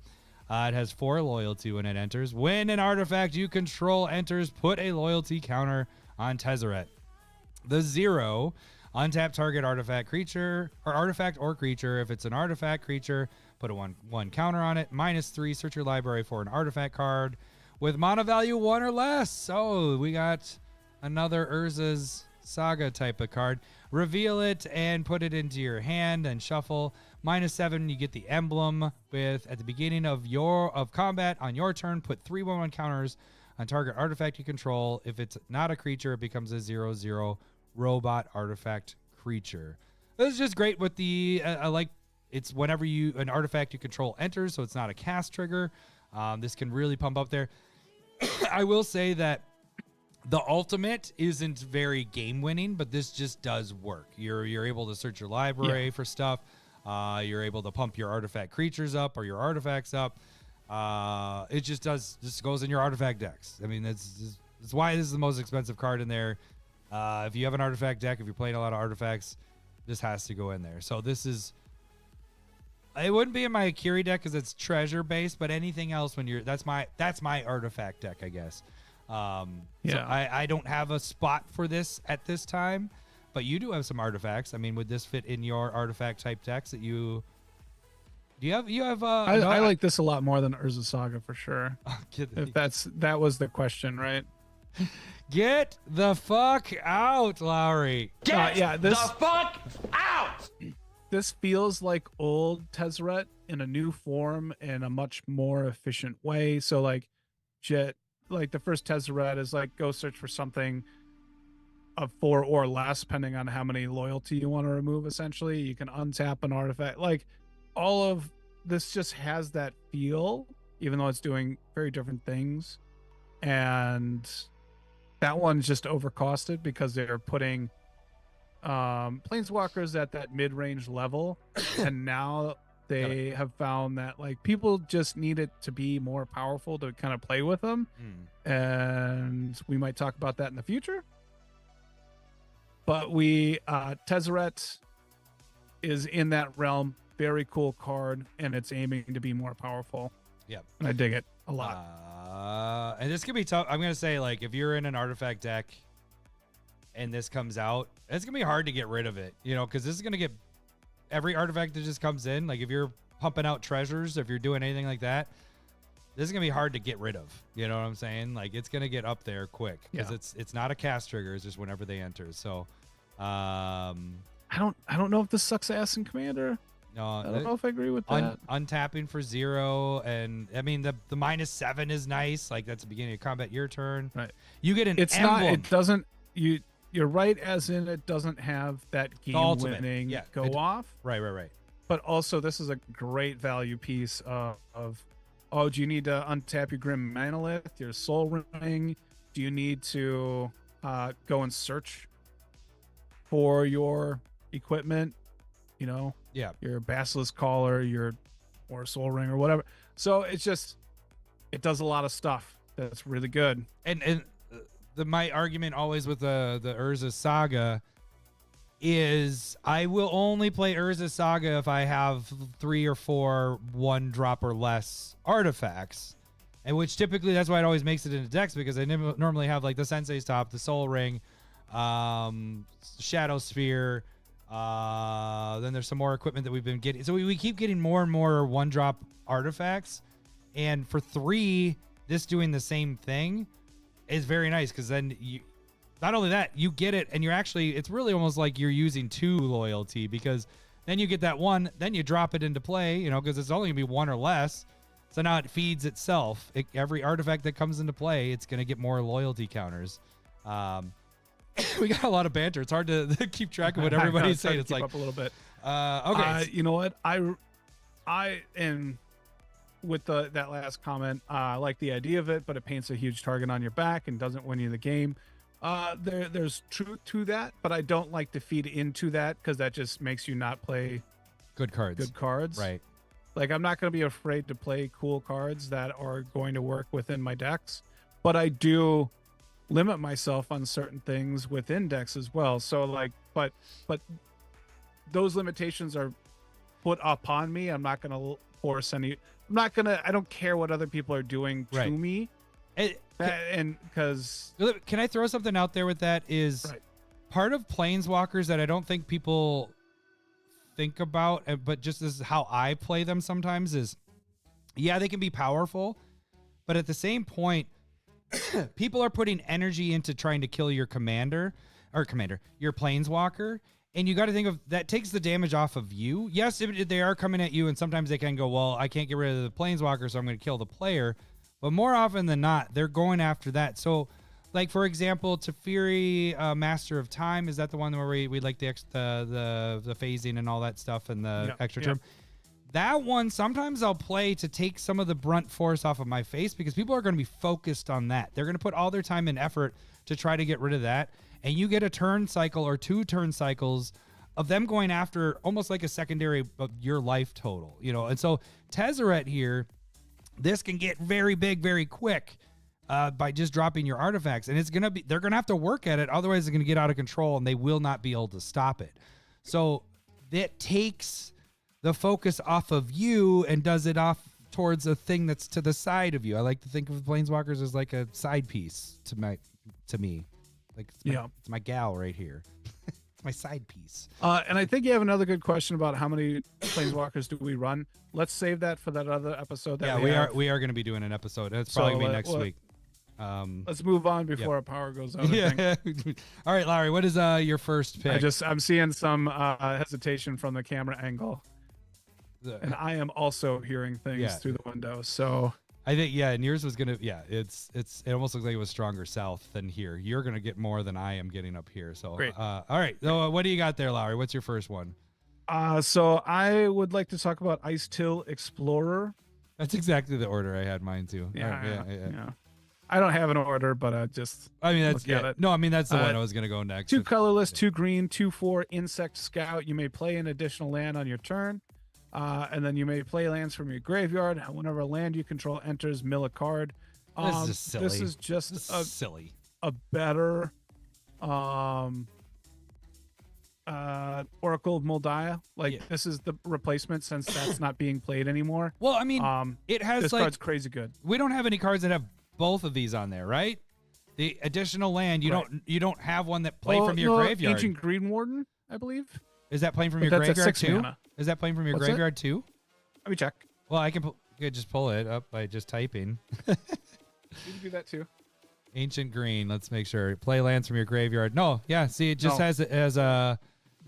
[SPEAKER 5] It has 4 loyalty when it enters. When an artifact you control enters, put a loyalty counter on Tezzeret. The 0, untap target artifact creature or artifact or creature. If it's an artifact creature, put a 1 counter on it. -3, search your library for an artifact card with mana value 1 or less. So we got another Urza's Saga type of card. Reveal it and put it into your hand and shuffle. -7, you get the emblem with at the beginning of combat on your turn, put 3/1/1 counters on target artifact you control. If it's not a creature, it becomes a 0/0 robot artifact creature. This is just great with the I like it's whenever an artifact you control enters, so it's not a cast trigger. This can really pump up there. I will say that the ultimate isn't very game winning, but this just does work. You're able to search your library for stuff. You're able to pump your artifact creatures up or your artifacts up. It just goes in your artifact decks. I mean, that's why this is the most expensive card in there. If you have an artifact deck, if you're playing a lot of artifacts, this has to go in there. So it wouldn't be in my Akiri deck because it's treasure based, but anything else that's my artifact deck, I guess. So I don't have a spot for this at this time, but you do have some artifacts. I mean, would this fit in your artifact type decks that you have?
[SPEAKER 4] I like this a lot more than Urza Saga for sure. If that was the question, right?
[SPEAKER 5] Get the fuck out, Lowry.
[SPEAKER 3] Get the fuck out.
[SPEAKER 4] This feels like old Tezzeret in a new form in a much more efficient way. So like the first Tezzeret is like go search for something of 4 or less, depending on how many loyalty you want to remove. Essentially, you can untap an artifact. Like all of this just has that feel, even though it's doing very different things. And that one's just overcosted because they're putting planeswalkers at that mid-range level, and now they have found that like people just need it to be more powerful to kind of play with them. And we might talk about that in the future. But Tezzeret is in that realm. Very cool card, and it's aiming to be more powerful.
[SPEAKER 5] Yep.
[SPEAKER 4] And I dig it a lot.
[SPEAKER 5] And this could be tough. I'm going to say, like, if you're in an artifact deck and this comes out, it's going to be hard to get rid of it, because this is going to get every artifact that just comes in. Like, if you're pumping out treasures, if you're doing anything like that, this is going to be hard to get rid of. You know what I'm saying? Like, it's going to get up there quick because it's not a cast trigger. It's just whenever they enter. So, I
[SPEAKER 4] don't know if this sucks ass in Commander.
[SPEAKER 5] No,
[SPEAKER 4] I don't know if I agree with that.
[SPEAKER 5] Untapping for 0, and I mean the -7 is nice. Like that's the beginning of combat, your turn.
[SPEAKER 4] Right.
[SPEAKER 5] You get an
[SPEAKER 4] it's
[SPEAKER 5] emblem.
[SPEAKER 4] Not. It doesn't. You you're right, as in it doesn't have that
[SPEAKER 5] ultimate,
[SPEAKER 4] game-winning
[SPEAKER 5] yeah,
[SPEAKER 4] go-off.
[SPEAKER 5] Right.
[SPEAKER 4] But also, this is a great value piece of oh, do you need to untap your Grim Monolith, your Soul Ring? Do you need to go and search for your equipment? You know, your Basilisk Collar, or Soul Ring, or whatever. So it's just, it does a lot of stuff that's really good.
[SPEAKER 5] And my argument always with the Urza Saga is I will only play Urza Saga if I have 3 or 4 1-drop or less artifacts, and which typically that's why it always makes it into decks, because I normally have like the Sensei's Top, the Soul Ring, Shadow Sphere. Then there's some more equipment that we've been getting. So we keep getting more and more 1-drop artifacts, and for 3, this doing the same thing is very nice, because then you. Not only that, you get it, and it's really almost like you're using 2 loyalty, because then you get that 1, then you drop it into play, because it's only going to be 1 or less. So now it feeds itself. Every artifact that comes into play, it's going to get more loyalty counters. We got a lot of banter. It's hard to keep track of what everybody's saying. It's like
[SPEAKER 4] up a little bit.
[SPEAKER 5] Okay.
[SPEAKER 4] You know what? I am with that last comment. I like the idea of it, but it paints a huge target on your back and doesn't win you the game. There's truth to that, but I don't like to feed into that, because that just makes you not play
[SPEAKER 5] good cards. Right.
[SPEAKER 4] Like, I'm not going to be afraid to play cool cards that are going to work within my decks, but I do limit myself on certain things within decks as well. So like, but those limitations are put upon me. I'm not going to force any. I don't care what other people are doing to me. And because
[SPEAKER 5] can I throw something out there with that is part of Planeswalkers that I don't think people think about, but just this is how I play them sometimes is, they can be powerful, but at the same point, people are putting energy into trying to kill your your Planeswalker, and you got to think of that takes the damage off of you. Yes, they are coming at you, and sometimes they can go, well, I can't get rid of the Planeswalker, so I'm going to kill the player. But more often than not, they're going after that. So, like, for example, Teferi, Master of Time, is that the one where we like the phasing and all that stuff and the extra term? That one, sometimes I'll play to take some of the brunt force off of my face, because people are going to be focused on that. They're going to put all their time and effort to try to get rid of that. And you get a turn cycle or 2 turn cycles of them going after almost like a secondary of your life total, And so Tezzeret here, this can get very big, very quick by just dropping your artifacts. And they're going to have to work at it. Otherwise, it's going to get out of control, and they will not be able to stop it. So that takes the focus off of you and does it off towards a thing that's to the side of you. I like to think of Planeswalkers as like a side piece to me. Like, it's my gal right here. It's my side piece.
[SPEAKER 4] And I think you have another good question about how many Planeswalkers do we run. Let's save that for that other episode.
[SPEAKER 5] We are going to be doing an episode. It's probably going to be next week.
[SPEAKER 4] Let's move on before our power goes out.
[SPEAKER 5] All right, Larry, what is your first pick?
[SPEAKER 4] I'm seeing some hesitation from the camera angle, and I am also hearing things through the window. So
[SPEAKER 5] I think and yours was gonna it almost looks like it was stronger south than here. You're gonna get more than I am getting up here. So
[SPEAKER 4] great.
[SPEAKER 5] All right. So what do you got there, Larry? What's your first one?
[SPEAKER 4] So I would like to talk about Ice Till Explorer.
[SPEAKER 5] That's exactly the order I had mine too.
[SPEAKER 4] Yeah. I don't have an order, but that's it.
[SPEAKER 5] No, I mean that's the one I was gonna go next.
[SPEAKER 4] 2 colorless, 2 green, 2/4 Insect Scout. You may play an additional land on your turn, and then you may play lands from your graveyard. Whenever a land you control enters, mill a card.
[SPEAKER 5] This is silly.
[SPEAKER 4] This is just
[SPEAKER 5] silly.
[SPEAKER 4] A better Oracle of Moldiah. This is the replacement, since that's not being played anymore.
[SPEAKER 5] Well, I mean, it has
[SPEAKER 4] this card's crazy good.
[SPEAKER 5] We don't have any cards that have both of these on there, right? The additional land, you don't have one that play from your graveyard.
[SPEAKER 4] Ancient Green Warden, I believe.
[SPEAKER 5] Is that playing from your graveyard too?
[SPEAKER 4] Mana.
[SPEAKER 5] Is that playing from your graveyard too?
[SPEAKER 4] Let me check.
[SPEAKER 5] Well, I can just pull it up by just typing.
[SPEAKER 4] You can do that too.
[SPEAKER 5] Ancient Green. Let's make sure. Play lands from your graveyard. No, see, it just has the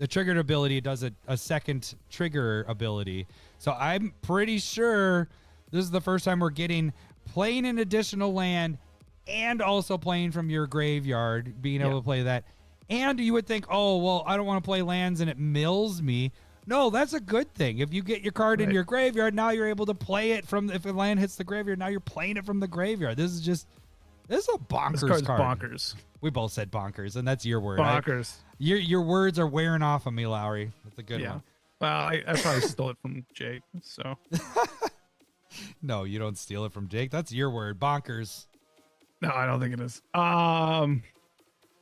[SPEAKER 5] triggered ability. It does a second trigger ability. So I'm pretty sure this is the first time we're getting playing an additional land and also playing from your graveyard, being able to play that. And you would think, oh, well, I don't want to play lands and it mills me. No, that's a good thing. If you get your card in your graveyard, now you're able to play it from, if a land hits the graveyard, now you're playing it from the graveyard. This is a bonkers card.
[SPEAKER 4] Bonkers.
[SPEAKER 5] We both said bonkers, and that's your word.
[SPEAKER 4] Bonkers.
[SPEAKER 5] Your words are wearing off on me, Lowry. That's a good one.
[SPEAKER 4] Well, I probably stole it from Jake, so.
[SPEAKER 5] No, you don't steal it from Jake. That's your word. Bonkers.
[SPEAKER 4] No, I don't think it is.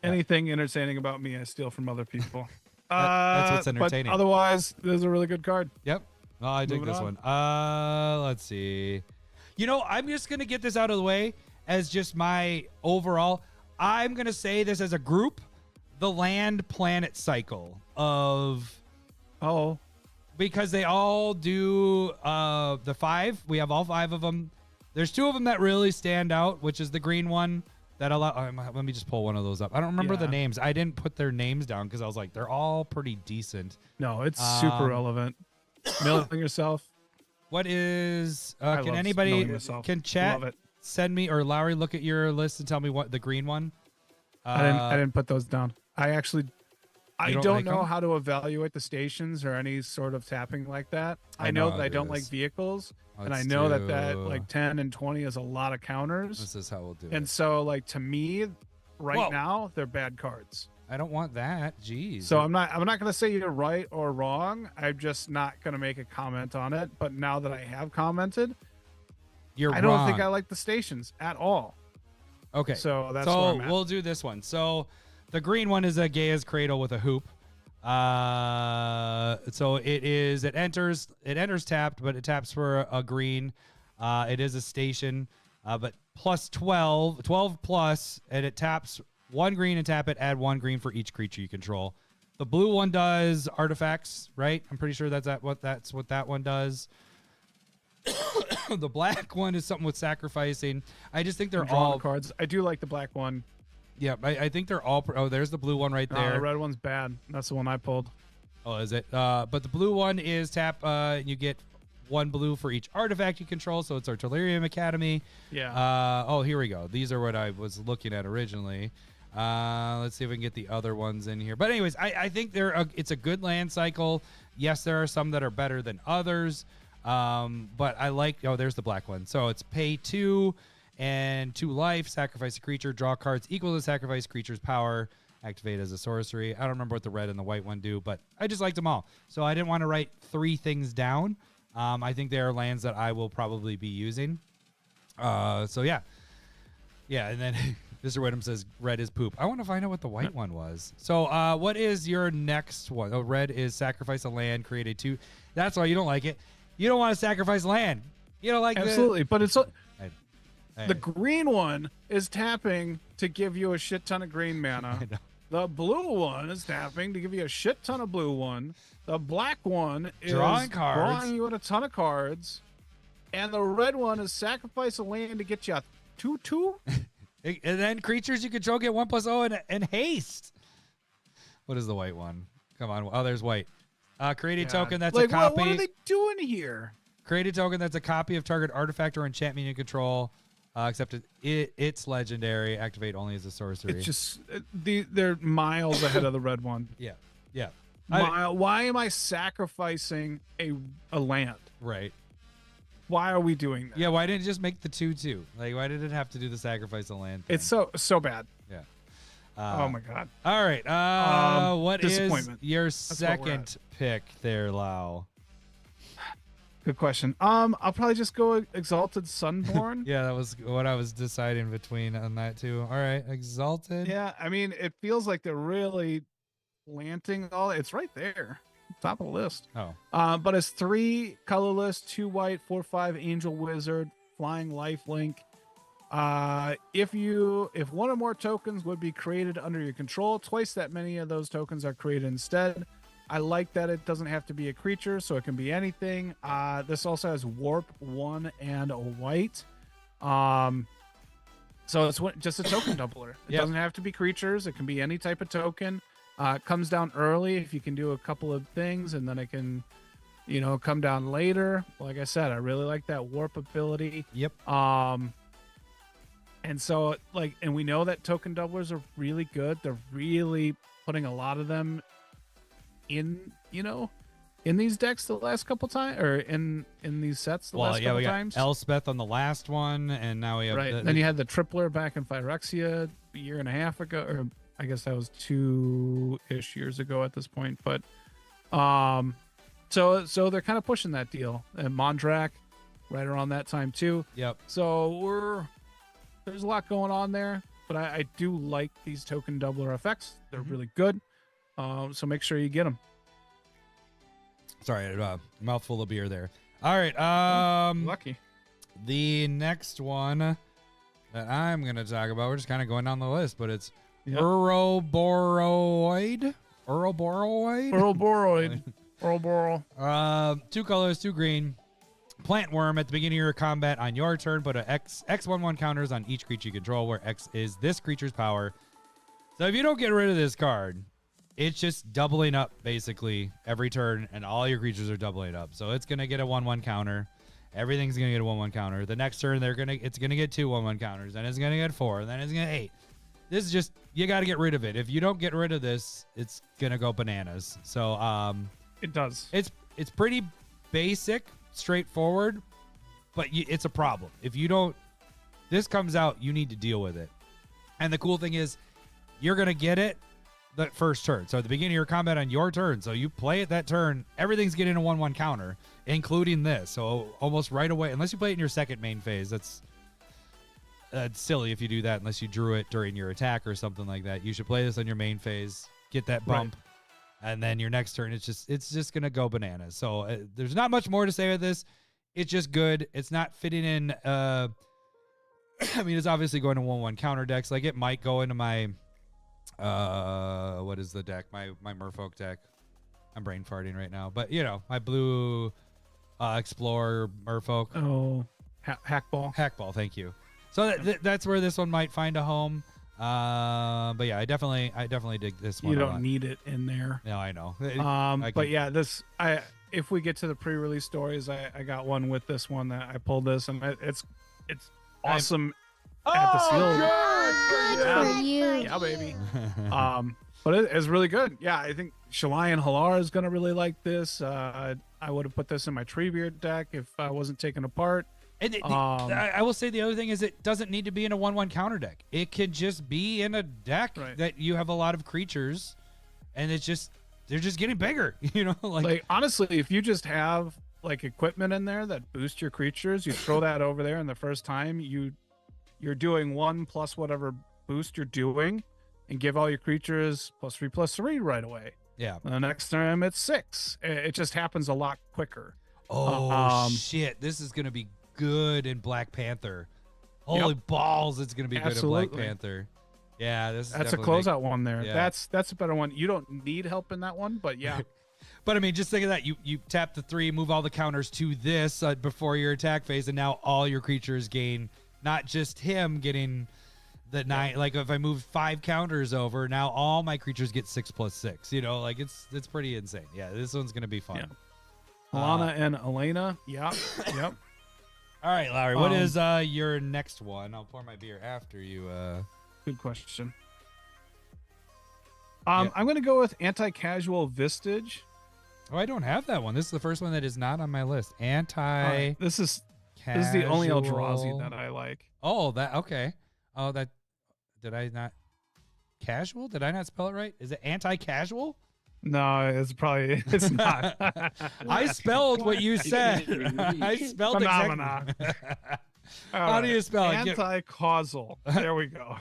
[SPEAKER 4] Anything entertaining about me, I steal from other people.
[SPEAKER 5] That's what's entertaining.
[SPEAKER 4] But otherwise, this is a really good card.
[SPEAKER 5] Yep. Oh, I dig this one. Let's see. I'm just going to get this out of the way as just my overall. I'm going to say this as a group, the land planet cycle of.
[SPEAKER 4] Oh.
[SPEAKER 5] Because they all do the 5. We have all 5 of them. There's 2 of them that really stand out, which is the green one. Let me just pull one of those up. I don't remember the names. I didn't put their names down because I was like, they're all pretty decent.
[SPEAKER 4] No, it's super relevant. Milling yourself.
[SPEAKER 5] What is? Can anybody can chat send me or Lowry look at your list and tell me what the green one?
[SPEAKER 4] I didn't put those down. I don't know
[SPEAKER 5] them?
[SPEAKER 4] how to evaluate the stations or any sort of tapping like that. I know that I don't like vehicles, and I know that like 10 and 20 is a lot of counters.
[SPEAKER 5] This is how we'll do it.
[SPEAKER 4] And so, like, to me, right now, they're bad cards.
[SPEAKER 5] I don't want that. Jeez.
[SPEAKER 4] So I'm not going to say you're right or wrong. I'm just not going to make a comment on it. But now that I have commented, I don't think I like the stations at all.
[SPEAKER 5] Okay.
[SPEAKER 4] So that's where I'm at.
[SPEAKER 5] We'll do this one. So the green one is a Gaia's Cradle with a hoop. So it enters tapped, but it taps for a green. It is a station, but plus 12 plus, and it taps 1 green and tap it, add 1 green for each creature you control. The blue one does artifacts, right? I'm pretty sure that's what that one does. The black one is something with sacrificing. I just think they're all
[SPEAKER 4] cards. I do like the black one.
[SPEAKER 5] Yeah, I think they're all. Oh, there's the blue one right there.
[SPEAKER 4] The red one's bad. That's the one I pulled.
[SPEAKER 5] Oh, is it? But the blue one is tap. You get 1 blue for each artifact you control. So it's Artillerium Academy.
[SPEAKER 4] Yeah.
[SPEAKER 5] Oh, here we go. These are what I was looking at originally. Let's see if we can get the other ones in here. But anyways, I think it's a good land cycle. Yes, there are some that are better than others. But I like. Oh, there's the black one. So it's pay 2. And 2 life, sacrifice a creature, draw cards equal to sacrifice creature's power, activate as a sorcery. I don't remember what the red and the white one do, but I just liked them all. So I didn't want to write 3 things down. I think they are lands that I will probably be using. So yeah. Yeah, and then Mr. Whittam says red is poop. I want to find out what the white one was. So what is your next one? Oh, red is sacrifice a land, create a 2. That's why you don't like it. You don't want to sacrifice land. You don't like
[SPEAKER 4] Absolutely, but it's... The green one is tapping to give you a shit ton of green mana. The blue one is tapping to give you a shit ton of blue one. The black one is drawing you a ton of cards. And the red one is sacrifice a land to get you a 2/2.
[SPEAKER 5] And then creatures you control get 1+0 and haste. What is the white one? Come on. Oh, there's white. Create a token that's a copy.
[SPEAKER 4] What are they doing here?
[SPEAKER 5] Create a token that's a copy of target artifact or enchantment you control. Except it's legendary. Activate only as a sorcery.
[SPEAKER 4] It's just they're miles ahead of the red one.
[SPEAKER 5] Yeah.
[SPEAKER 4] Why am I sacrificing a land?
[SPEAKER 5] Right.
[SPEAKER 4] Why are we doing that?
[SPEAKER 5] Yeah. Why didn't it just make the 2/2? Like, why did it have to do the sacrifice of land thing?
[SPEAKER 4] It's so bad.
[SPEAKER 5] Yeah.
[SPEAKER 4] Oh my god.
[SPEAKER 5] All right. What is your second pick there, Lau?
[SPEAKER 4] Good question. I'll probably just go Exalted Sunborn.
[SPEAKER 5] Yeah, that was what I was deciding between on that too. All right, Exalted.
[SPEAKER 4] Yeah, I mean, it feels like they're really planting all. It's right there, top of the list.
[SPEAKER 5] Oh.
[SPEAKER 4] But it's 3 colorless, 2 white, 4/5 Angel Wizard, flying lifelink. If one or more tokens would be created under your control, twice that many of those tokens are created instead. I like that it doesn't have to be a creature, so it can be anything. This also has warp 1 and a white. So it's just a token doubler. It doesn't have to be creatures. It can be any type of token. It comes down early if you can do a couple of things, and then it can, come down later. Like I said, I really like that warp ability.
[SPEAKER 5] Yep.
[SPEAKER 4] And And so, like, and we know that token doublers are really good. They're really putting a lot of them in, in these decks the last couple times, or in these sets the last couple
[SPEAKER 5] we got
[SPEAKER 4] times.
[SPEAKER 5] Elspeth on the last one, and now we have
[SPEAKER 4] Then you had the tripler back in Phyrexia a year and a half ago, or I guess that was 2-ish years ago at this point. But so they're kind of pushing that deal. And Mondrak right around that time too.
[SPEAKER 5] Yep.
[SPEAKER 4] So there's a lot going on there, but I do like these token doubler effects. They're really good. So make sure you get them.
[SPEAKER 5] Sorry, mouthful of beer there. All right.
[SPEAKER 4] Lucky.
[SPEAKER 5] The next one that I'm going to talk about, we're just kind of going down the list, but it's Ouroboros.
[SPEAKER 4] Ouroboros.
[SPEAKER 5] 2 colors, 2 green. Plant worm at the beginning of your combat on your turn. Put a X11 counters on each creature you control, where X is this creature's power. So if you don't get rid of this card, it's just doubling up basically every turn, and all your creatures are doubling up. So it's gonna get a 1/1 counter. Everything's gonna get a 1/1 counter. The next turn it's gonna get 2 1/1 counters. Then it's gonna get 4. And then it's gonna 8. This is just, you got to get rid of it. If you don't get rid of this, it's gonna go bananas. So
[SPEAKER 4] it does.
[SPEAKER 5] It's pretty basic, straightforward, but it's a problem. If you don't, this comes out, you need to deal with it. And the cool thing is, you're gonna get it that first turn. So at the beginning of your combat on your turn, so you play it that turn, everything's getting a 1/1 counter, including this. So almost right away, unless you play it in your second main phase, that's silly if you do that unless you drew it during your attack or something like that. You should play this on your main phase, get that bump, and then your next turn, it's just gonna go bananas. So there's not much more to say with this. It's just good. It's not fitting in. I mean, it's obviously going to 1/1 counter decks. Like, it might go into my what is the deck? My Merfolk deck. I'm brain farting right now, but my blue Explorer Merfolk.
[SPEAKER 4] Oh, Hackball.
[SPEAKER 5] Thank you. So that's where this one might find a home. But yeah, I definitely dig this one.
[SPEAKER 4] You don't need it in there.
[SPEAKER 5] No, I know.
[SPEAKER 4] But yeah, if we get to the pre-release stories, I got one with this one that I pulled this, and it's awesome at the seal.
[SPEAKER 2] Good for you.
[SPEAKER 4] Yeah, baby. But it's really good. Yeah, I think Shalayan Halar is gonna really like this. I would have put this in my Treebeard deck if I wasn't taken apart.
[SPEAKER 5] And I will say the other thing is, it doesn't need to be in a 1/1 counter deck. It could just be in a deck that you have a lot of creatures, and they're just getting bigger. Like
[SPEAKER 4] honestly, if you just have like equipment in there that boost your creatures, you throw that over there, and the first time you're doing 1 plus whatever boost you're doing, and give all your creatures +3/+3 right away.
[SPEAKER 5] Yeah.
[SPEAKER 4] The next time it's 6. It just happens a lot quicker.
[SPEAKER 5] Oh shit! This is gonna be good in Black Panther. Holy balls! It's gonna be good in Black Panther. Yeah,
[SPEAKER 4] that's a closeout one there.
[SPEAKER 5] Yeah.
[SPEAKER 4] That's a better one. You don't need help in that one, but yeah.
[SPEAKER 5] But I mean, just think of that. You tap the 3, move all the counters to this before your attack phase, and now all your creatures gain, not just him getting the 9. Like, if I move 5 counters over, now all my creatures get 6/6. Like, it's pretty insane. Yeah, this one's gonna be fun.
[SPEAKER 4] Yeah. Alana and Elena. Yep.
[SPEAKER 5] All right, Larry, what is your next one? I'll pour my beer after you.
[SPEAKER 4] Good question. I'm going to go with Anti-Casual Vistage.
[SPEAKER 5] Oh, I don't have that one. This is the first one that is not on my list.
[SPEAKER 4] This is the only Eldrazi that I like.
[SPEAKER 5] Oh, okay. Oh, that did I not? Casual? Did I not spell it right? Is it Anti-Casual?
[SPEAKER 4] No, it's not.
[SPEAKER 5] I spelled what you said. I spelled
[SPEAKER 4] Phenomena.
[SPEAKER 5] How do you spell it?
[SPEAKER 4] Anti-causal. There we go.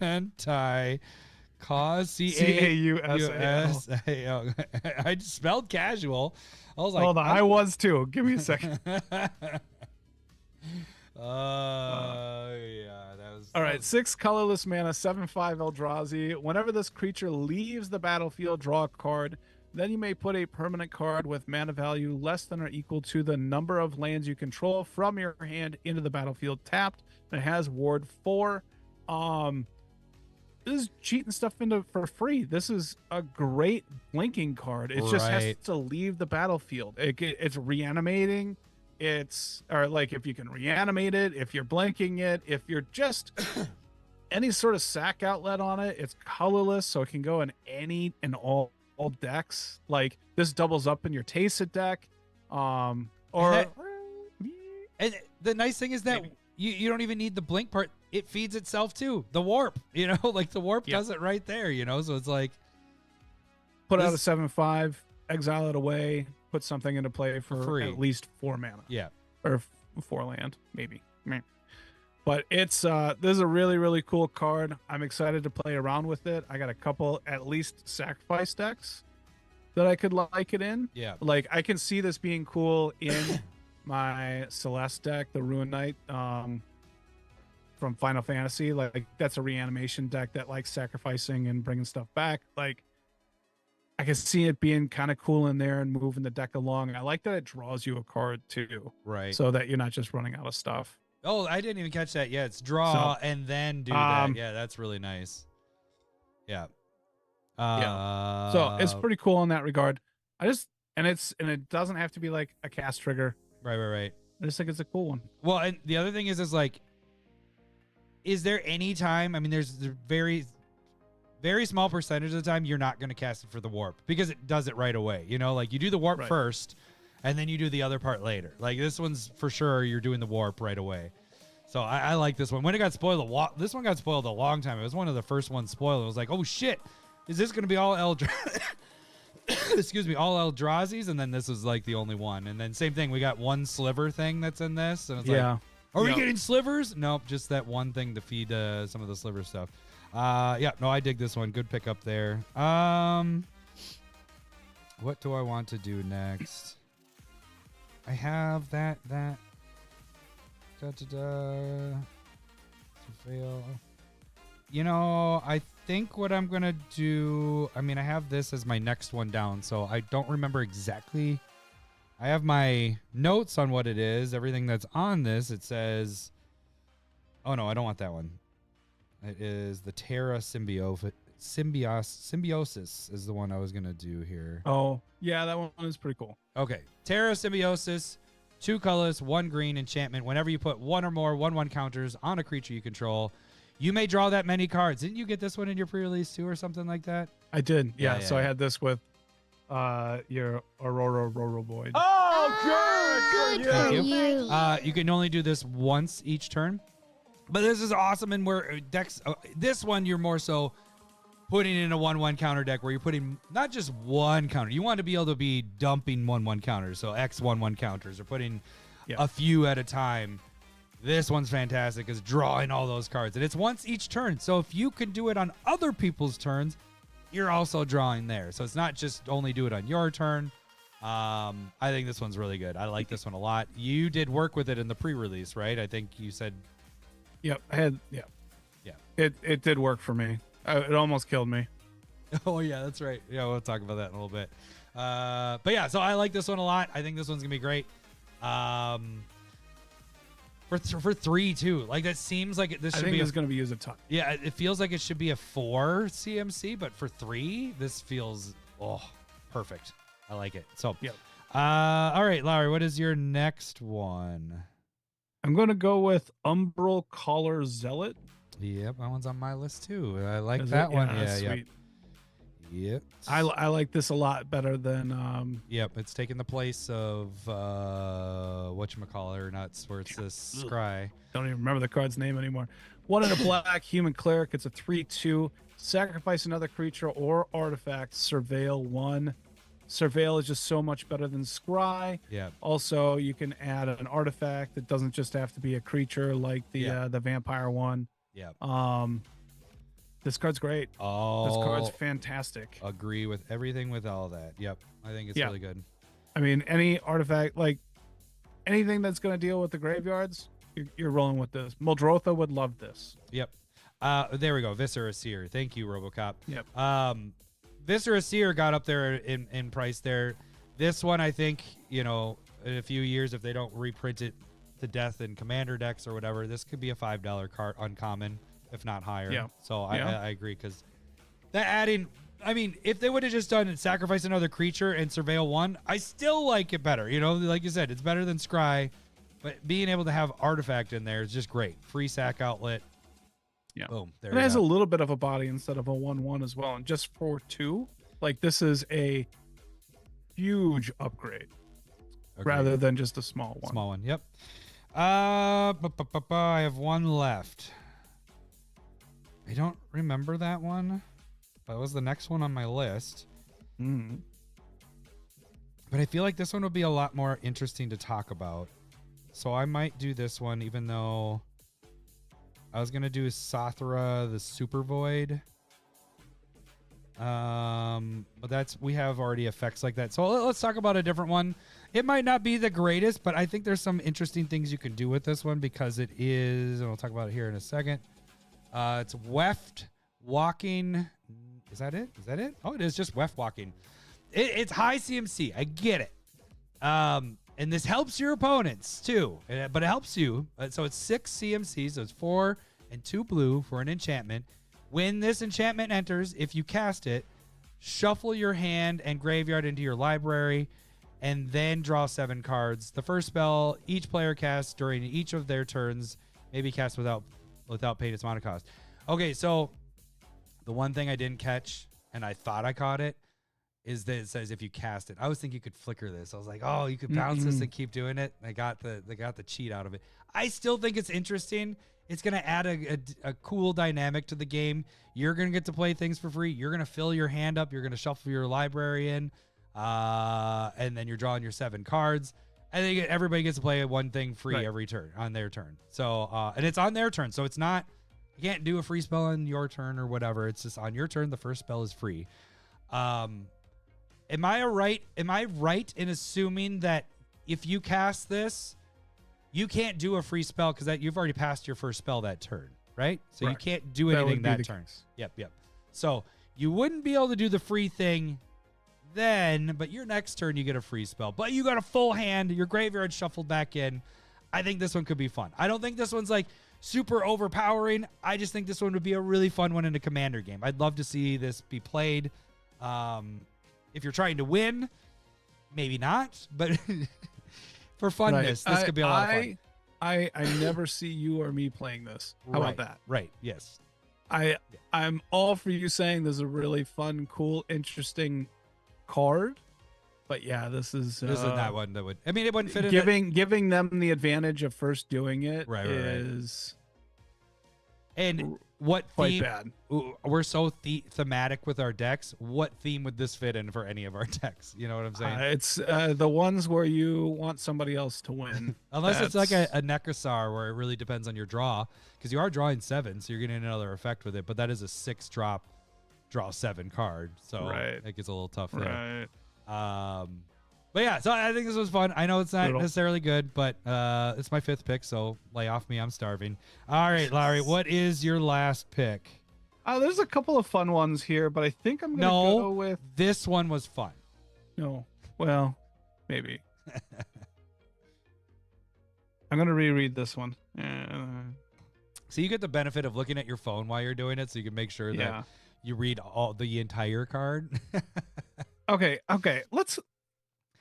[SPEAKER 5] Anti-cause.
[SPEAKER 4] C-A-U-S-A-L.
[SPEAKER 5] I spelled casual. I was like,
[SPEAKER 4] hold on. I was too. Give me a second.
[SPEAKER 5] Yeah, that was
[SPEAKER 4] all right. 6 colorless mana, 7/5 Eldrazi. Whenever this creature leaves the battlefield, draw a card. Then you may put a permanent card with mana value less than or equal to the number of lands you control from your hand into the battlefield tapped. And it has Ward 4. This is cheating stuff into for free. This is a great blinking card. It just has to leave the battlefield. It's reanimating. or like if you can reanimate it, if you're blanking it, if you're just any sort of sack outlet on it, it's colorless, so it can go in any and all decks. Like this doubles up in your Tacit deck, and
[SPEAKER 5] the nice thing is that you don't even need the blink part. It feeds itself too. The warp, like the warp does it right there, so it's like
[SPEAKER 4] put out a 7/5, exile it away, put something into play for
[SPEAKER 5] free.
[SPEAKER 4] At least 4 mana.
[SPEAKER 5] Yeah.
[SPEAKER 4] Or 4 land, maybe. Meh. But it's this is a really, really cool card. I'm excited to play around with it. I got a couple at least sacrifice decks that I could like it in.
[SPEAKER 5] Yeah.
[SPEAKER 4] Like I can see this being cool in my Celeste deck, the Ruin Knight from Final Fantasy. Like that's a reanimation deck that likes sacrificing and bringing stuff back. Like I can see it being kind of cool in there and moving the deck along. I like that it draws you a card too.
[SPEAKER 5] Right.
[SPEAKER 4] So that you're not just running out of stuff.
[SPEAKER 5] Oh, I didn't even catch that. Yeah, it's draw and then do that. Yeah, that's really nice. Yeah.
[SPEAKER 4] So it's pretty cool in that regard. And it doesn't have to be like a cast trigger.
[SPEAKER 5] Right.
[SPEAKER 4] I just think it's a cool one.
[SPEAKER 5] Well, and the other thing is like, is there any time? I mean, there's very, very small percentage of the time you're not going to cast it for the warp because it does it right away. Like you do the warp first, and then you do the other part later. Like this one's for sure you're doing the warp right away. So I like this one. When it got spoiled, this one got spoiled a long time. It was one of the first ones spoiled. It was like, oh shit, is this going to be all excuse me, all Eldrazi's? And then this was like the only one. And then same thing, we got one sliver thing that's in this. And it's like, are we getting slivers? Nope, just that one thing to feed some of the sliver stuff. I dig this one. Good pickup there. What do I want to do next? I have that. Fail. I think what I'm gonna do. I mean, I have this as my next one down, so I don't remember exactly. I have my notes on what it is. Everything that's on this. It says. Oh no, I don't want that one. It is the Terra Symbiosis is the one I was gonna do here.
[SPEAKER 4] Oh yeah, that one is pretty cool.
[SPEAKER 5] Okay, Terra Symbiosis, 2 colors, 1 green enchantment. Whenever you put 1 or more 1/1 counters on a creature you control, you may draw that many cards. Didn't you get this one in your pre-release too, or something like that?
[SPEAKER 4] I did. Yeah. So I had this with your Aurora Void.
[SPEAKER 6] Oh, good.
[SPEAKER 5] Thank you. You can only do this once each turn. But this is awesome, and where decks, this one you're more so putting in a 1/1 counter deck where you're putting not just one counter. You want to be able to be dumping 1/1 counters, so X 1/1 counters, or putting a few at a time. This one's fantastic, is drawing all those cards, and it's once each turn. So if you can do it on other people's turns, you're also drawing there. So it's not just only do it on your turn. I think this one's really good. I like this one a lot. You did work with it in the pre-release, right? I think you said.
[SPEAKER 4] Yep, I had. Yeah. It did work for me. It almost killed me.
[SPEAKER 5] Oh yeah, that's right. Yeah, we'll talk about that in a little bit. But yeah, so I like this one a lot. I think this one's gonna be great. For 3 too. Like that seems like this should be.
[SPEAKER 4] It's gonna be used a ton.
[SPEAKER 5] Yeah, it feels like it should be a 4 CMC, but for 3, this feels perfect. I like it. So all right, Larry, what is your next one?
[SPEAKER 4] I'm gonna go with Umbral Caller Zealot.
[SPEAKER 5] Yep, that one's on my list too. I like that one. Yeah,
[SPEAKER 4] sweet.
[SPEAKER 5] Yep.
[SPEAKER 4] I like this a lot better than
[SPEAKER 5] Yep, it's taking the place of whatchamacallit, nuts, where it's this scry.
[SPEAKER 4] Don't even remember the card's name anymore. 1 in a black human cleric. It's a 3/2. Sacrifice another creature or artifact. Surveil 1. Surveil is just so much better than Scry.
[SPEAKER 5] Yeah.
[SPEAKER 4] Also, you can add an artifact. It doesn't just have to be a creature like the vampire one.
[SPEAKER 5] Yeah.
[SPEAKER 4] This card's great.
[SPEAKER 5] Oh,
[SPEAKER 4] this card's fantastic.
[SPEAKER 5] Agree with everything with all that. Yep. I think it's really good.
[SPEAKER 4] I mean, any artifact, like anything that's going to deal with the graveyards, you're rolling with this. Muldrotha would love this.
[SPEAKER 5] Yep. There we go. Viscera Seer. Thank you, RoboCop.
[SPEAKER 4] Yep.
[SPEAKER 5] Viscera Seer got up there in price there. This one, I think, in a few years, if they don't reprint it to death in Commander decks or whatever, this could be a $5 card uncommon, if not higher.
[SPEAKER 4] Yeah.
[SPEAKER 5] So I agree, because that adding I mean, if they would have just done sacrifice another creature and surveil 1, I still like it better. You know, like you said, it's better than scry, but being able to have artifact in there is just great. Free sack outlet.
[SPEAKER 4] Yeah.
[SPEAKER 5] Boom. There
[SPEAKER 4] It
[SPEAKER 5] you
[SPEAKER 4] has
[SPEAKER 5] go.
[SPEAKER 4] a little bit of a body instead of a 1/1 as well. And just for 2, like this is a huge upgrade rather than just a small one.
[SPEAKER 5] Small one. Yep. I have one left. I don't remember that one. That was the next one on my list.
[SPEAKER 4] Mm.
[SPEAKER 5] But I feel like this one would be a lot more interesting to talk about. So I might do this one, even though I was going to do Sothra, the Super Void. But we have already effects like that. So let's talk about a different one. It might not be the greatest, but I think there's some interesting things you can do with this one because it is, and we'll talk about it here in a second. It's Weft Walking. Is that it? Is that it? Oh, it is just Weft Walking. It's high CMC. I get it. And this helps your opponents too, but it helps you. So it's 6 CMC, so it's 4 and 2 blue for an enchantment. When this enchantment enters, if you cast it, shuffle your hand and graveyard into your library, and then draw 7 cards. The first spell each player casts during each of their turns may be cast without paying its mana cost. Okay, so the one thing I didn't catch, and I thought I caught it, is that it says if you cast it. I was thinking you could flicker this. I was like, oh, you could bounce this and keep doing it. They got the cheat out of it. I still think it's interesting. It's going to add a cool dynamic to the game. You're going to get to play things for free. You're going to fill your hand up. You're going to shuffle your library in. And then you're drawing your 7 cards. I think everybody gets to play one thing free every turn on their turn. So, and it's on their turn. So it's not, you can't do a free spell on your turn or whatever. It's just on your turn. The first spell is free. Am I right in assuming that if you cast this, you can't do a free spell because you've already passed your first spell that turn, right? So you can't do anything that turn. Yep. So you wouldn't be able to do the free thing then, but your next turn you get a free spell. But you got a full hand, your graveyard shuffled back in. I think this one could be fun. I don't think this one's like super overpowering. I just think this one would be a really fun one in a Commander game. I'd love to see this be played. If you're trying to win, maybe not, but for funness, this could be a lot of fun.
[SPEAKER 4] I never see you or me playing this. How about that?
[SPEAKER 5] Right. Yes.
[SPEAKER 4] I'm all for you saying this is a really fun, cool, interesting card. But yeah, this is
[SPEAKER 5] not one that would. I mean, it wouldn't fit
[SPEAKER 4] in. Giving them the advantage of first doing it
[SPEAKER 5] is. And what
[SPEAKER 4] quite
[SPEAKER 5] theme?
[SPEAKER 4] Bad.
[SPEAKER 5] We're so thematic with our decks. What theme would this fit in for any of our decks? You know what I'm saying?
[SPEAKER 4] It's the ones where you want somebody else to win.
[SPEAKER 5] Unless it's like a Nekasar where it really depends on your draw, because you are drawing 7, so you're getting another effect with it. But that is a 6-drop, draw 7 card, so it gets a little tough there. Right. But yeah, so I think this was fun. I know it's not necessarily good, but it's my 5th pick, so lay off me. I'm starving. All right, Larry, what is your last pick?
[SPEAKER 4] There's a couple of fun ones here, but I think I'm going to go with...
[SPEAKER 5] this one was fun.
[SPEAKER 4] No. Well, maybe. I'm going to reread this one.
[SPEAKER 5] So you get the benefit of looking at your phone while you're doing it, so you can make sure that you read the entire card.
[SPEAKER 4] Okay.